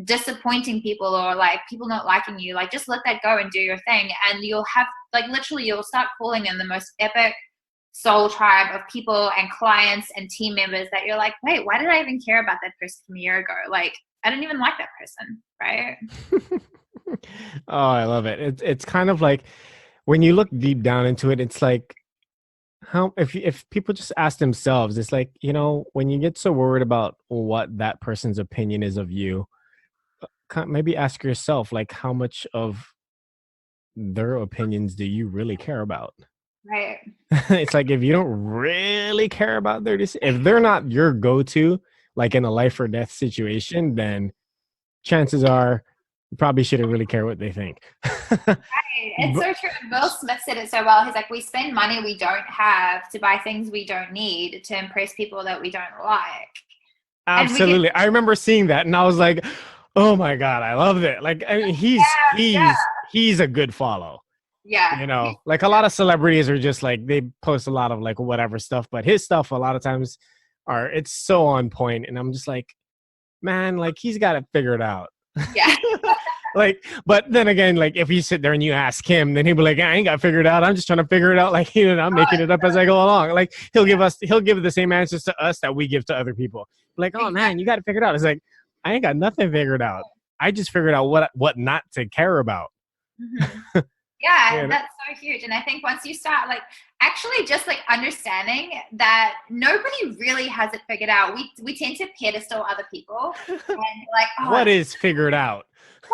disappointing people or like people not liking you. Like, just let that go and do your thing. And you'll have, like, literally you'll start calling in the most epic soul tribe of people and clients and team members that you're like, wait, why did I even care about that person from a year ago? Like, I didn't even like that person, right? Oh, I love it. It's kind of like when you look deep down into it, it's like, how if people just ask themselves, it's like, you know, when you get so worried about what that person's opinion is of you, maybe ask yourself, like, how much of their opinions do you really care about? Right. It's like, if you don't really care about if they're not your go-to, like in a life or death situation, then chances are you probably shouldn't really care what they think. Right. It's so true. Will Smith said it so well. He's like, we spend money we don't have to buy things we don't need to impress people that we don't like. Absolutely. I remember seeing that and I was like, oh my God, I love it. Like, I mean, he's a good follow. Yeah. You know, like a lot of celebrities are just like, they post a lot of like whatever stuff, but his stuff a lot of times it's so on point. And I'm just like, man, like, he's got it figured out. Yeah. Like, but then again, like, if you sit there and you ask him, then he'll be like, I ain't got it figured out. I'm just trying to figure it out. Like, you know, I'm making it up as I go along. Like, he'll give the same answers to us that we give to other people. Like, oh man, you got it figured out. It's like, I ain't got nothing figured out. I just figured out what not to care about. Mm-hmm. Yeah, that's so huge. And I think once you start like actually just like understanding that nobody really has it figured out, we tend to pedestal other people and like, oh, what is figured out?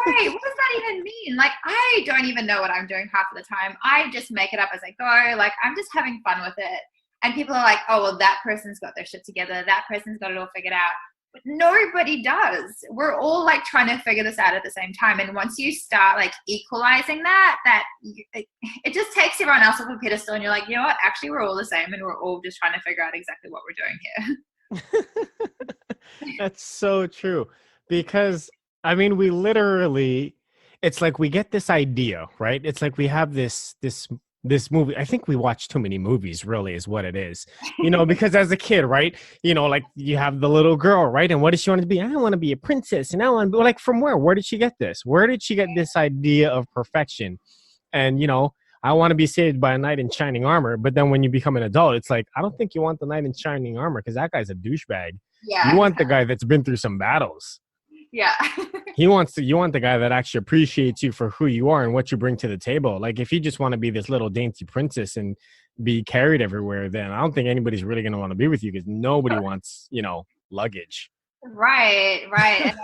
Right, what does that even mean? Like, I don't even know what I'm doing half of the time. I just make it up as I go. Like, I'm just having fun with it. And people are like, oh, well, that person's got their shit together. That person's got it all figured out. But nobody does. We're all like trying to figure this out at the same time. And once you start like equalizing it just takes everyone else off a pedestal. And you're like, you know what? Actually, we're all the same. And we're all just trying to figure out exactly what we're doing here. That's so true. Because I mean, we literally, it's like we get this idea, right? It's like we have this movie. I think we watch too many movies, really, is what it is. You know, because as a kid, right? You know, like you have the little girl, right? And what does she want to be? I want to be a princess. And I want to be like, from where? Where did she get this? Where did she get this idea of perfection? And, you know, I want to be saved by a knight in shining armor. But then when you become an adult, it's like, I don't think you want the knight in shining armor because that guy's a douchebag. Yeah. You want the guy that's been through some battles. Yeah. You want the guy that actually appreciates you for who you are and what you bring to the table. Like, if you just want to be this little dainty princess and be carried everywhere, then I don't think anybody's really going to want to be with you because nobody wants, you know, luggage. Right.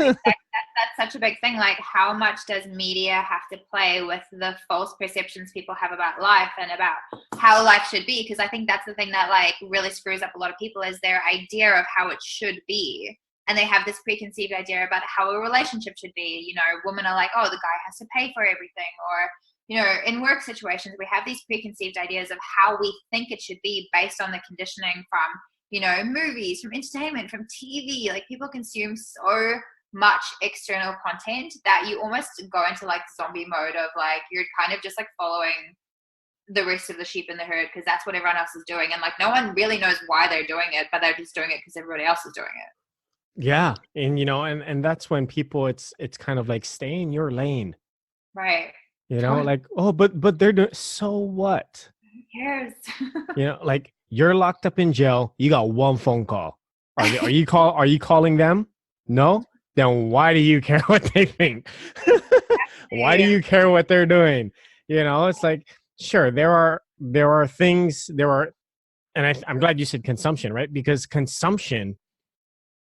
And that's such a big thing. Like, how much does media have to play with the false perceptions people have about life and about how life should be? Because I think that's the thing that like really screws up a lot of people is their idea of how it should be. And they have this preconceived idea about how a relationship should be. You know, women are like, oh, the guy has to pay for everything. Or, you know, in work situations, we have these preconceived ideas of how we think it should be based on the conditioning from, you know, movies, from entertainment, from TV. Like, people consume so much external content that you almost go into like zombie mode of like, you're kind of just like following the rest of the sheep in the herd because that's what everyone else is doing. And like, no one really knows why they're doing it, but they're just doing it because everybody else is doing it. Yeah. And, you know, and that's when people, it's kind of like, stay in your lane. Right. You know, like, oh, but they're doing, so what? Who cares? You know, like, you're locked up in jail. You got one phone call. Are you calling them? No? Then why do you care what they think? Why do you care what they're doing? You know, it's like, sure, there are things, and I'm glad you said consumption, right? Because consumption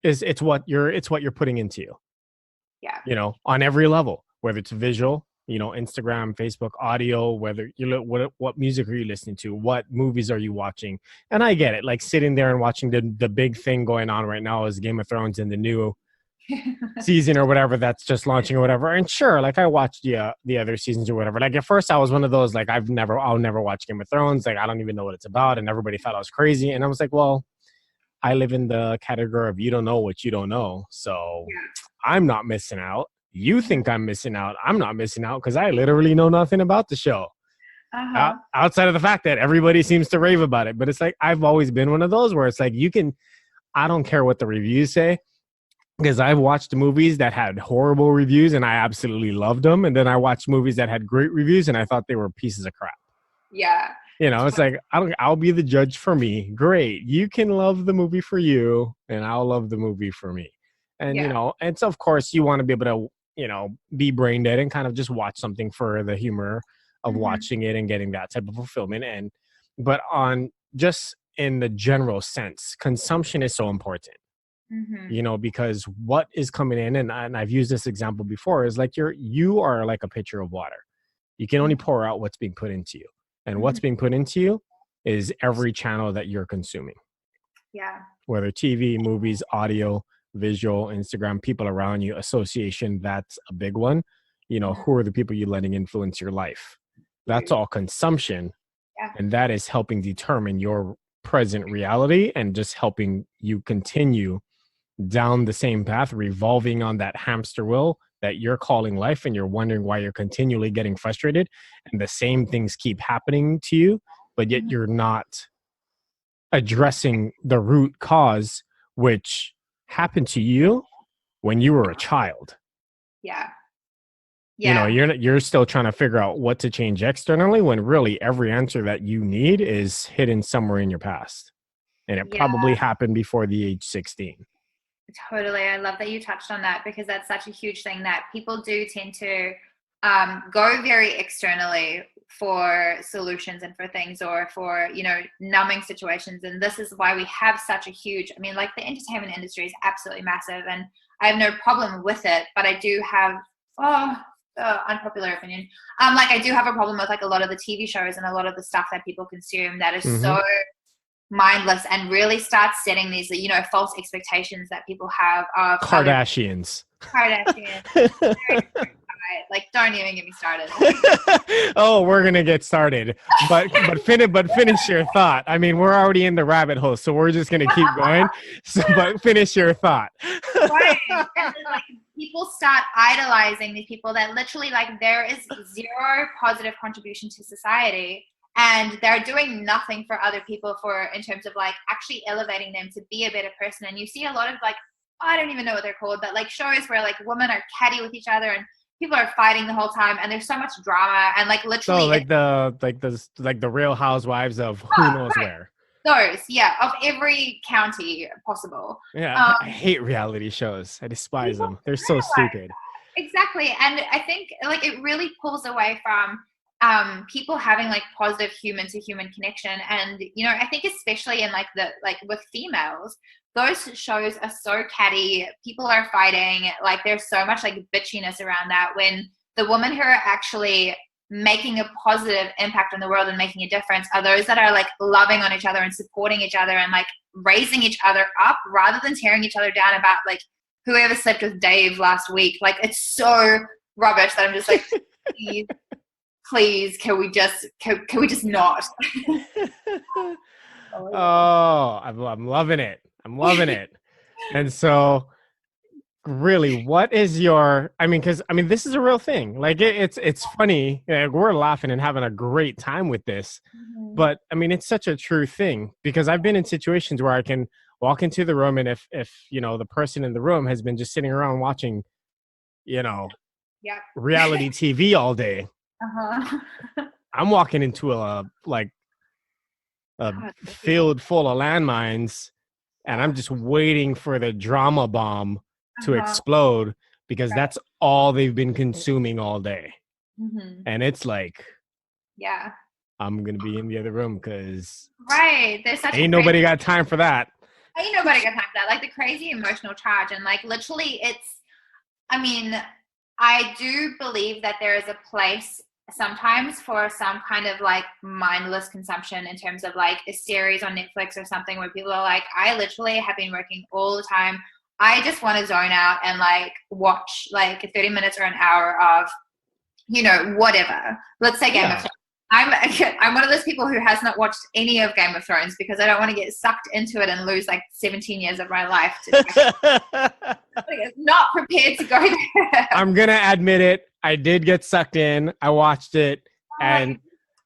it's what you're putting into you. Yeah. You know, on every level, whether it's visual, you know, Instagram, Facebook, audio, whether you look, what music are you listening to? What movies are you watching? And I get it, like sitting there and watching the big thing going on right now is Game of Thrones and the new season or whatever that's just launching or whatever. And sure, like I watched the other seasons or whatever. Like at first I was one of those like I'll never watch Game of Thrones. Like I don't even know what it's about, and everybody thought I was crazy. And I was like, well, I live in the category of you don't know what you don't know, so Yeah. I'm not missing out. You think I'm missing out? I'm not missing out because I literally know nothing about the show. Uh-huh. Outside of the fact that everybody seems to rave about it, but it's like I've always been one of those where it's like you can. I don't care what the reviews say because I've watched movies that had horrible reviews and I absolutely loved them. And then I watched movies that had great reviews and I thought they were pieces of crap. Yeah. It's like I'll be the judge for me. Great. You can love the movie for you and I'll love the movie for me. And Yeah. and so of course you want to be able to, be brain dead and kind of just watch something for the humor of watching it and getting that type of fulfillment. But on just in the general sense, consumption is so important. Because what is coming in, and I've used this example before, is like you are like a pitcher of water. You can only pour out what's being put into you. And what's being put into you is every channel that you're consuming. Yeah. Whether TV, movies, audio, visual, Instagram, people around you, association, that's a big one. Who are the people you're letting influence your life? That's all consumption. Yeah. And that is helping determine your present reality and just helping you continue down the same path, revolving on that hamster wheel that you're calling life, and you're wondering why you're continually getting frustrated and the same things keep happening to you, but yet you're not addressing the root cause, which happened to you when you were a child. Yeah. Yeah. You're still trying to figure out what to change externally when really every answer that you need is hidden somewhere in your past. And it probably happened before the age 16. Totally. I love that you touched on that because that's such a huge thing that people do tend to go very externally for solutions and for things or for, numbing situations. And this is why we have such a huge, like the entertainment industry is absolutely massive and I have no problem with it, but I do have, unpopular opinion. Like I do have a problem with like a lot of the TV shows and a lot of the stuff that people consume that is so mindless and really starts setting these, false expectations that people have of Kardashians. Like, don't even get me started. Oh, we're gonna get started, but finish your thought. I mean, we're already in the rabbit hole, so we're just gonna keep going. But finish your thought. Right. And then, like, people start idolizing these people that literally, like, there is zero positive contribution to society. And they're doing nothing for other people in terms of like actually elevating them to be a better person. And you see a lot of like, I don't even know what they're called, but like shows where like women are catty with each other and people are fighting the whole time and there's so much drama and like literally the Real Housewives of who knows where. Those, of every county possible. Yeah, I hate reality shows. I despise them. They're so stupid. Exactly. And I think like it really pulls away from people having like positive human to human connection. And, I think especially in like with females, those shows are so catty. People are fighting. Like there's so much like bitchiness around that when the women who are actually making a positive impact on the world and making a difference are those that are like loving on each other and supporting each other and like raising each other up rather than tearing each other down about like whoever slept with Dave last week. Like it's so rubbish that I'm just like, please, can we just not? Oh, I'm loving it. I'm loving it. And so really, what is your, because this is a real thing. Like it's funny. We're laughing and having a great time with this. But it's such a true thing because I've been in situations where I can walk into the room and if the person in the room has been just sitting around watching, reality TV all day. I'm walking into a field full of landmines and I'm just waiting for the drama bomb to explode because that's all they've been consuming all day. And it's like, I'm going to be in the other room because ain't nobody got time for that. Ain't nobody got time for that. Like the crazy emotional charge and like literally I do believe that there is a place sometimes for some kind of like mindless consumption in terms of like a series on Netflix or something where people are like, I literally have been working all the time I just want to zone out and like watch like 30 minutes or an hour of, whatever. Let's say Game of Yeah. Thrones. I'm one of those people who has not watched any of Game of Thrones because I don't want to get sucked into it and lose like 17 years of my life. Not prepared to go there. I'm gonna admit it. I did get sucked in. I watched it, and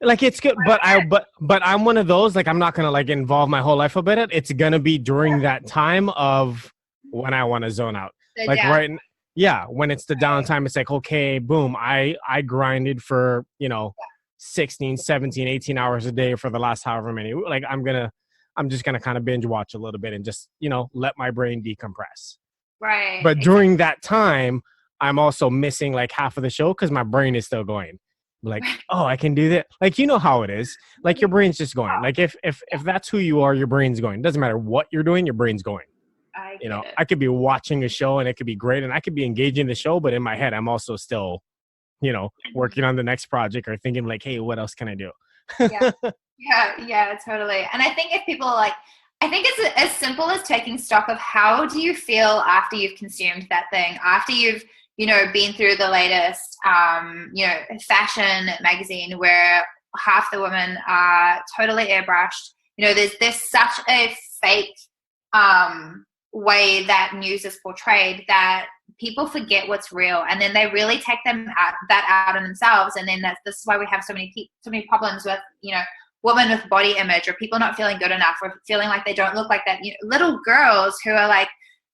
like it's good, but I'm one of those, like, I'm not gonna like involve my whole life about it. It's gonna be during that time of when I want to zone out. So Like down. yeah, when it's the downtime, it's like, okay, boom, I grinded for 16, 17, 18 hours a day for the last however many. Like I'm just gonna kind of binge watch a little bit and just let my brain decompress. Right. But Exactly. during that time, I'm also missing like half of the show because my brain is still going. Like, oh, I can do that. Like, you know how it is. Like your brain's just going. Like if that's who you are, your brain's going. It doesn't matter what you're doing, your brain's going. I get it. I could be watching a show and it could be great and I could be engaging the show, but in my head, I'm also still, working on the next project or thinking like, hey, what else can I do? Yeah. Yeah, totally. And I think if people I think it's as simple as taking stock of how do you feel after you've consumed that thing, after you've, been through the latest, fashion magazine where half the women are totally airbrushed. There's such a fake way that news is portrayed that people forget what's real, and then they really take that out on themselves, and then this is why we have so many problems with women with body image, or people not feeling good enough, or feeling like they don't look like that. Little girls who are like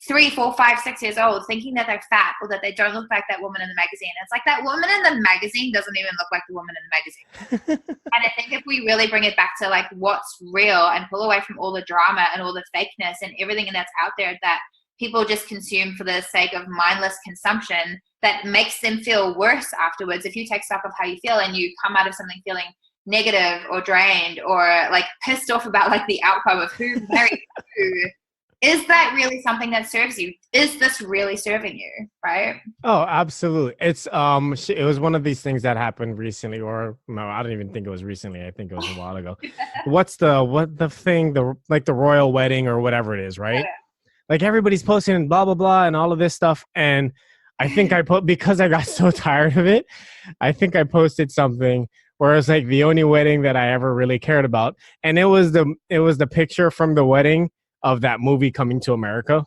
3, 4, 5, 6 years old thinking that they're fat or that they don't look like that woman in the magazine. It's like that woman in the magazine doesn't even look like the woman in the magazine. And I think if we really bring it back to like what's real and pull away from all the drama and all the fakeness and everything that's out there that people just consume for the sake of mindless consumption that makes them feel worse afterwards. If you take stock of how you feel and you come out of something feeling negative or drained or like pissed off about like the outcome of who married who, is that really something that serves you? Is this really serving you? Right? Oh, absolutely. It was one of these things that happened recently, or no, I don't even think it was recently. I think it was a while ago. What the thing, the royal wedding or whatever it is, right? Like everybody's posting blah blah blah and all of this stuff, and I think I put because I got so tired of it. I think I posted something where it's like the only wedding that I ever really cared about, and it was the picture from the wedding of that movie Coming to America.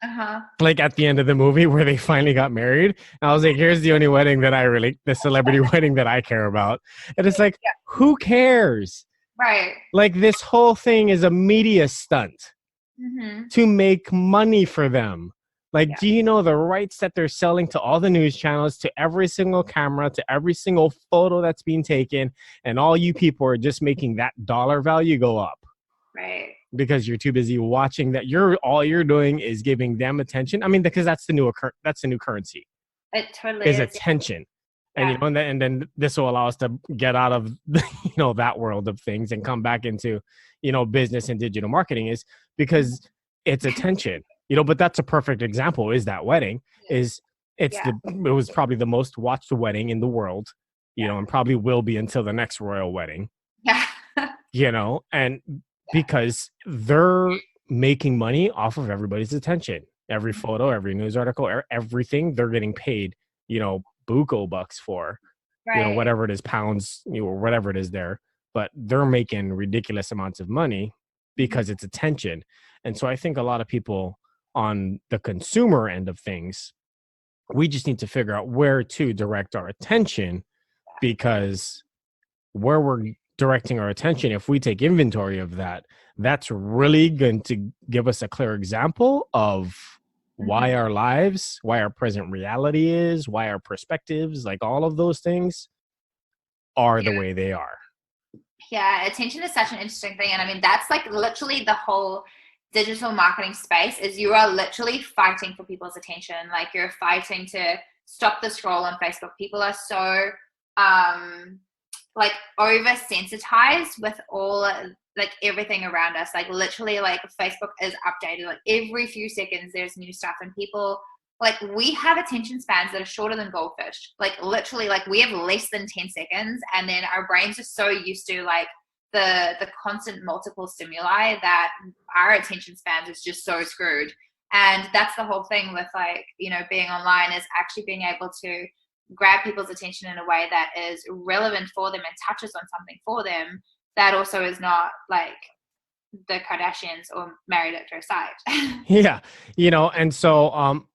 Uh-huh. Like at the end of the movie where they finally got married. And I was like, here's the only wedding that the celebrity wedding that I care about. And it's like, Yeah. who cares? Right. Like this whole thing is a media stunt Mm-hmm. to make money for them. Like, Yeah. do you know the rights that they're selling to all the news channels, to every single camera, to every single photo that's being taken? And all you people are just making that dollar value go up Right. because you're too busy watching that. All you're doing is giving them attention. I mean, because that's the new currency It totally is is. attention. And Yeah. and then this will allow us to get out of that world of things and come back into business and digital marketing, is because it's attention. But that's a perfect example. Is that wedding is Yeah. it was probably the most watched wedding in the world, Yeah. and probably will be until the next royal wedding. Yeah. And because they're making money off of everybody's attention. Every photo, every news article, everything they're getting paid, buco bucks for, Right. whatever it is, pounds, or whatever it is there. But they're making ridiculous amounts of money Mm-hmm. because it's attention. And so I think a lot of people on the consumer end of things, we just need to figure out where to direct our attention, because where we're directing our attention, if we take inventory of that, that's really going to give us a clear example of why Mm-hmm. our lives, why our present reality is, why our perspectives, like all of those things are the way they are. Yeah, attention is such an interesting thing. And I mean, that's like literally the whole digital marketing space is you are literally fighting for people's attention. Like you're fighting to stop the scroll on Facebook. People are so like oversensitized with all like everything around us. Like literally like Facebook is updated. Like every few seconds there's new stuff, and people like we have attention spans that are shorter than goldfish. Like literally like we have less than 10 seconds, and then our brains are so used to like the constant multiple stimuli that our attention spans is just so screwed. And that's the whole thing with like, you know, being online, is actually being able to grab people's attention in a way that is relevant for them and touches on something for them, that also is not like the Kardashians or Married at First Sight. Yeah, you know, and so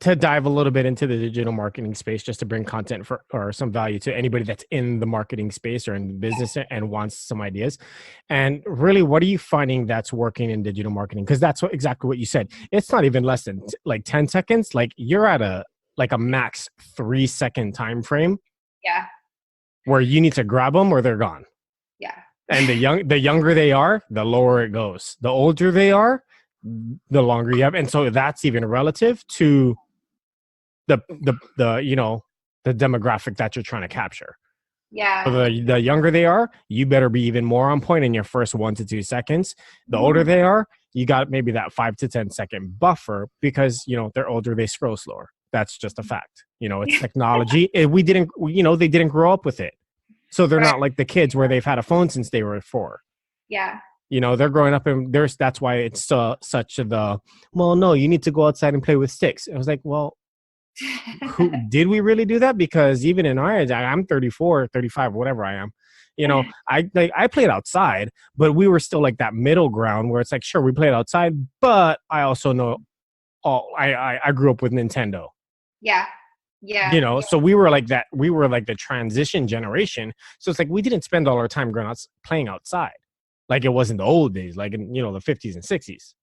to dive a little bit into the digital marketing space, just to bring content for or some value to anybody that's in the marketing space or in the business and wants some ideas. And really, what are you finding that's working in digital marketing? Because that's exactly what you said. It's not even less than like 10 seconds. Like you're at a max 3 second time frame. Yeah. Where you need to grab them or they're gone. Yeah. And the younger they are, the lower it goes. The older they are, the longer you have. And so that's even relative to the you know, the demographic that you're trying to capture. Yeah. So the younger they are, you better be even more on point in your first 1 to 2 seconds. The older they are, you got maybe that 5 to 10 second buffer, because, you know, they're older, they scroll slower. That's just a fact. You know, it's technology. We didn't, you know, they didn't grow up with it. So they're not like the kids where they've had a phone since they were 4. Yeah. You know, they're growing up and that's why it's such well, no, you need to go outside and play with sticks. I was like, well, did we really do that? Because even in our age, I'm 34, 35, whatever I am, you know, I played outside, but we were still like that middle ground where it's like, sure, we played outside, but I also know, I grew up with Nintendo. Yeah. Yeah. You know, so we were like that. We were like the transition generation. So it's like we didn't spend all our time playing outside, like it was in the old days, like in, you know, the 50s and 60s,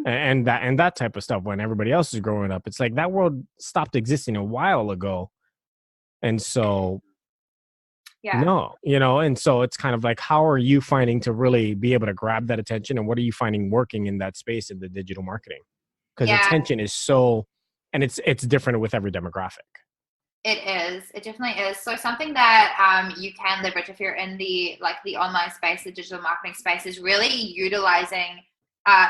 and that type of stuff. When everybody else is growing up, it's like that world stopped existing a while ago. And so, no, you know, and so it's kind of like, how are you finding to really be able to grab that attention, and what are you finding working in that space in the digital marketing? Because attention is so. And it's different with every demographic. It is. It definitely is. So something that you can leverage if you're in the online space, the digital marketing space, is really utilizing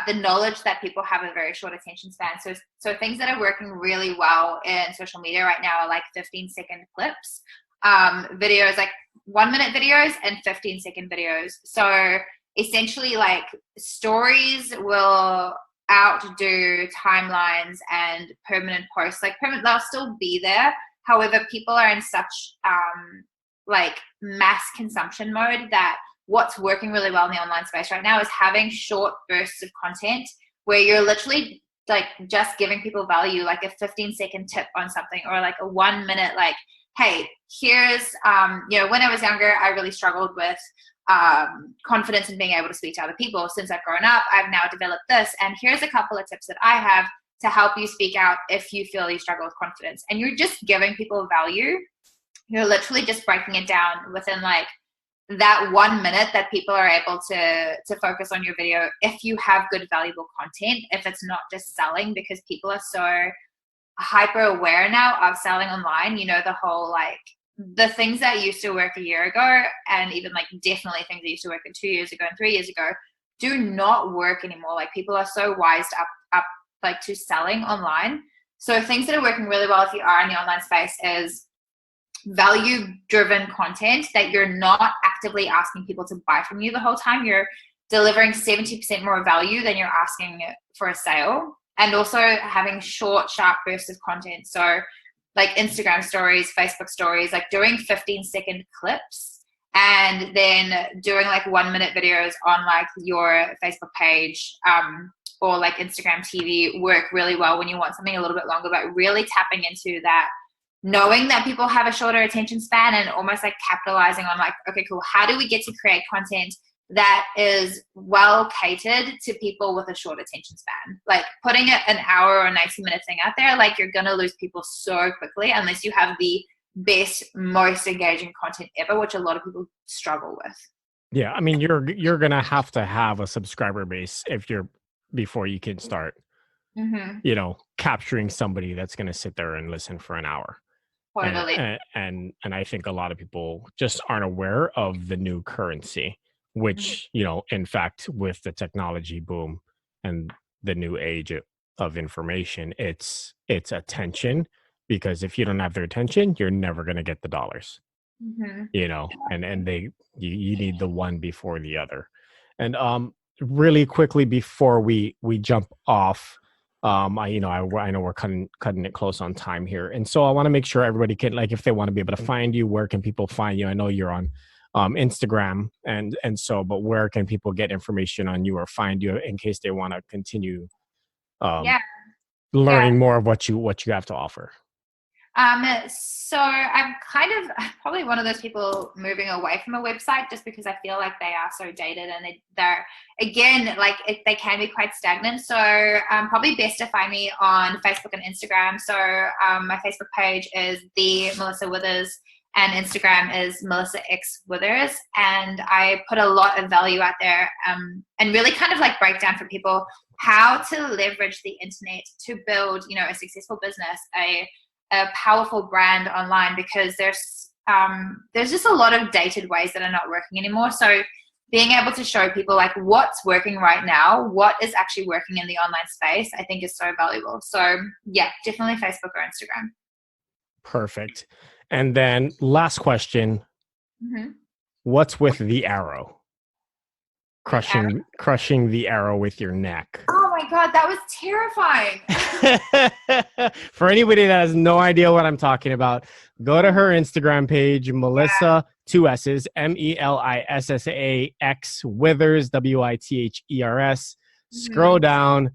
the knowledge that people have a very short attention span. So things that are working really well in social media right now are like 15-second clips, videos, like 1-minute videos and 15-second videos. So essentially, like, stories will outdo timelines and permanent posts. Like, they'll still be there. However, people are in such like mass consumption mode that what's working really well in the online space right now is having short bursts of content where you're literally like just giving people value, like a 15-second tip on something, or like a 1-minute, like, hey, here's you know, when I was younger, I really struggled with confidence in being able to speak to other people. Since I've grown up, I've now developed this, and here's a couple of tips that I have to help you speak out if you feel you struggle with confidence. And you're just giving people value. You're literally just breaking it down within like that 1 minute that people are able to focus on your video, if you have good, valuable content, if it's not just selling, because people are so hyper aware now of selling online. You know, the whole, like, the things that used to work a year ago, and even like definitely things that used to work 2 years ago and 3 years ago, do not work anymore. Like, people are so wised up like to selling online. So things that are working really well if you are in the online space is value driven content that you're not actively asking people to buy from you the whole time. You're delivering 70% more value than you're asking for a sale. And also having short, sharp bursts of content. So like Instagram stories, Facebook stories, like doing 15-second clips, and then doing like 1-minute videos on like your Facebook page, or like Instagram TV work really well when you want something a little bit longer, but really tapping into that, knowing that people have a shorter attention span, and almost like capitalizing on like, okay, cool, how do we get to create content that is well catered to people with a short attention span? Like, putting an hour or 90-minute thing out there, like, you're going to lose people so quickly unless you have the best, most engaging content ever, which a lot of people struggle with. Yeah, I mean, you're going to have a subscriber base before you can start, you know, capturing somebody that's going to sit there and listen for an hour. Totally. And I think a lot of people just aren't aware of the new currency, which, you know, in fact, with the technology boom and the new age of information, it's attention, because if you don't have their attention, you're never going to get the dollars, you know, and you need the one before the other. And really quickly before we jump off, I know we're cutting it close on time here, and so I want to make sure everybody can, like, if they want to be able to find you, where can people find you? I know you're on Instagram, and so, but where can people get information on you or find you in case they want to continue um, Yeah. learning more of what you have to offer? So I'm kind of probably one of those people moving away from a website just because I feel like they are so dated and they're again, like they can be quite stagnant. So probably best to find me on Facebook and Instagram. So my Facebook page is the Melissa Withers and Instagram is Melissa X Withers. And I put a lot of value out there and really kind of like break down for people how to leverage the internet to build, a successful business, a powerful brand online, because there's just a lot of dated ways that are not working anymore. So being able to show people like what's working right now, what is actually working in the online space, I think is so valuable. So yeah, definitely Facebook or Instagram. Perfect. And then last question, what's with the arrow? Crushing the arrow with your neck. Oh my God, that was terrifying. For anybody that has no idea what I'm talking about, go to her Instagram page, Melissa, 2 S's, MELISSAX Withers, WITHERS. Scroll down.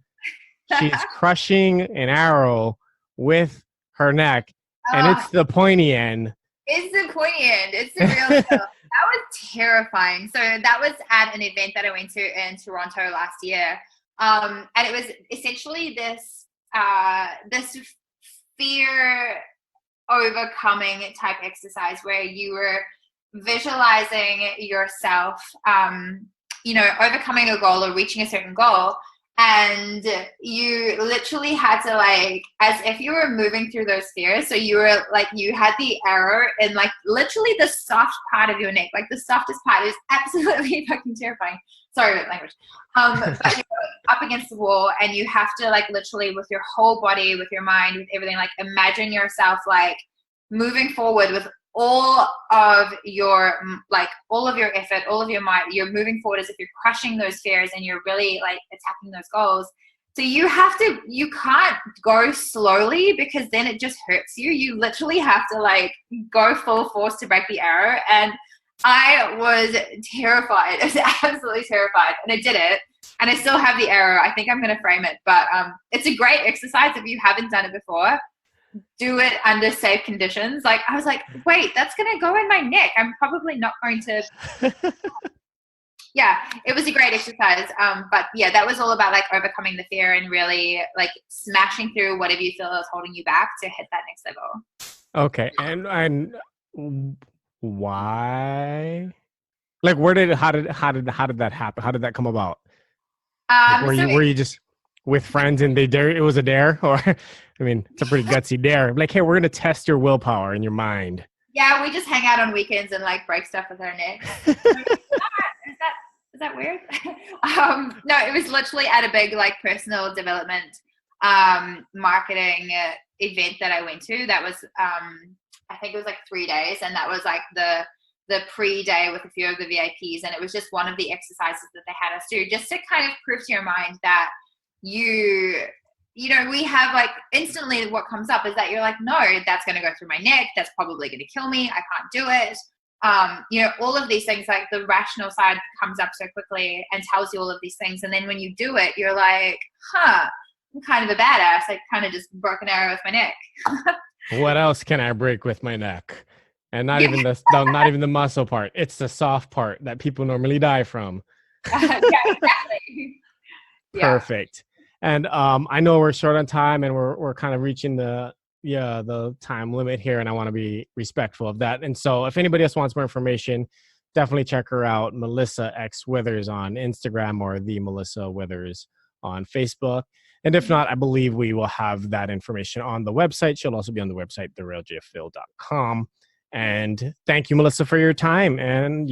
She's crushing an arrow with her neck, and it's the pointy end. It's the pointy end. It's the real deal. That was terrifying. So that was at an event that I went to in Toronto last year. And it was essentially this fear overcoming type exercise where you were visualizing yourself, overcoming a goal or reaching a certain goal. And you literally had to, like, as if you were moving through those fears. So you were like, you had the arrow in like literally the soft part of your neck, like the softest part. Is absolutely fucking terrifying. Sorry about language. But you're up against the wall and you have to like literally with your whole body, with your mind, with everything, like imagine yourself like moving forward with all of your effort, all of your might. You're moving forward as if you're crushing those fears and you're really like attacking those goals. So you can't go slowly because then it just hurts you. You literally have to like go full force to break the arrow. And I was terrified. I was absolutely terrified. And I did it. And I still have the arrow. I think I'm going to frame it. But it's a great exercise if you haven't done it before. Do it under safe conditions. Like I was like, wait, that's gonna go in my neck. I'm probably not going to. Yeah, it was a great exercise. But yeah, that was all about like overcoming the fear and really like smashing through whatever you feel is holding you back to hit that next level. Okay, and why? Like, how did that happen? How did that come about? Were you just with friends and it was a dare, or I mean, it's a pretty gutsy dare. Like, hey, we're going to test your willpower and your mind. Yeah, we just hang out on weekends and like break stuff with our necks. Is that weird? No, it was literally at a big like personal development marketing event that I went to. That was, I think it was like 3 days. And that was like the pre-day with a few of the VIPs. And it was just one of the exercises that they had us do just to kind of prove to your mind that we have like instantly what comes up is that you're like, no, that's going to go through my neck. That's probably going to kill me. I can't do it. All of these things, like the rational side comes up so quickly and tells you all of these things. And then when you do it, you're like, I'm kind of a badass. I kind of just broke an arrow with my neck. What else can I break with my neck? And not even the muscle part. It's the soft part that people normally die from. Yeah, exactly. Perfect. And I know we're short on time and we're kind of reaching the time limit here, and I want to be respectful of that. And so if anybody else wants more information, definitely check her out, Melissa X Withers on Instagram or the Melissa Withers on Facebook. And if not, I believe we will have that information on the website. She'll also be on the website, therealgfphil.com. And thank you, Melissa, for your time. And,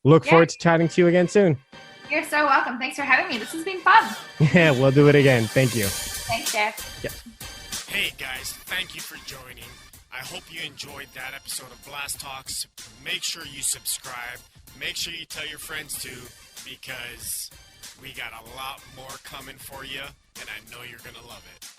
look forward to chatting to you again soon. You're so welcome. Thanks for having me. This has been fun. Yeah, we'll do it again. Thank you. Thanks, Jeff. Yeah. Hey, guys. Thank you for joining. I hope you enjoyed that episode of Blast Talks. Make sure you subscribe. Make sure you tell your friends too, because we got a lot more coming for you. and I know you're going to love it.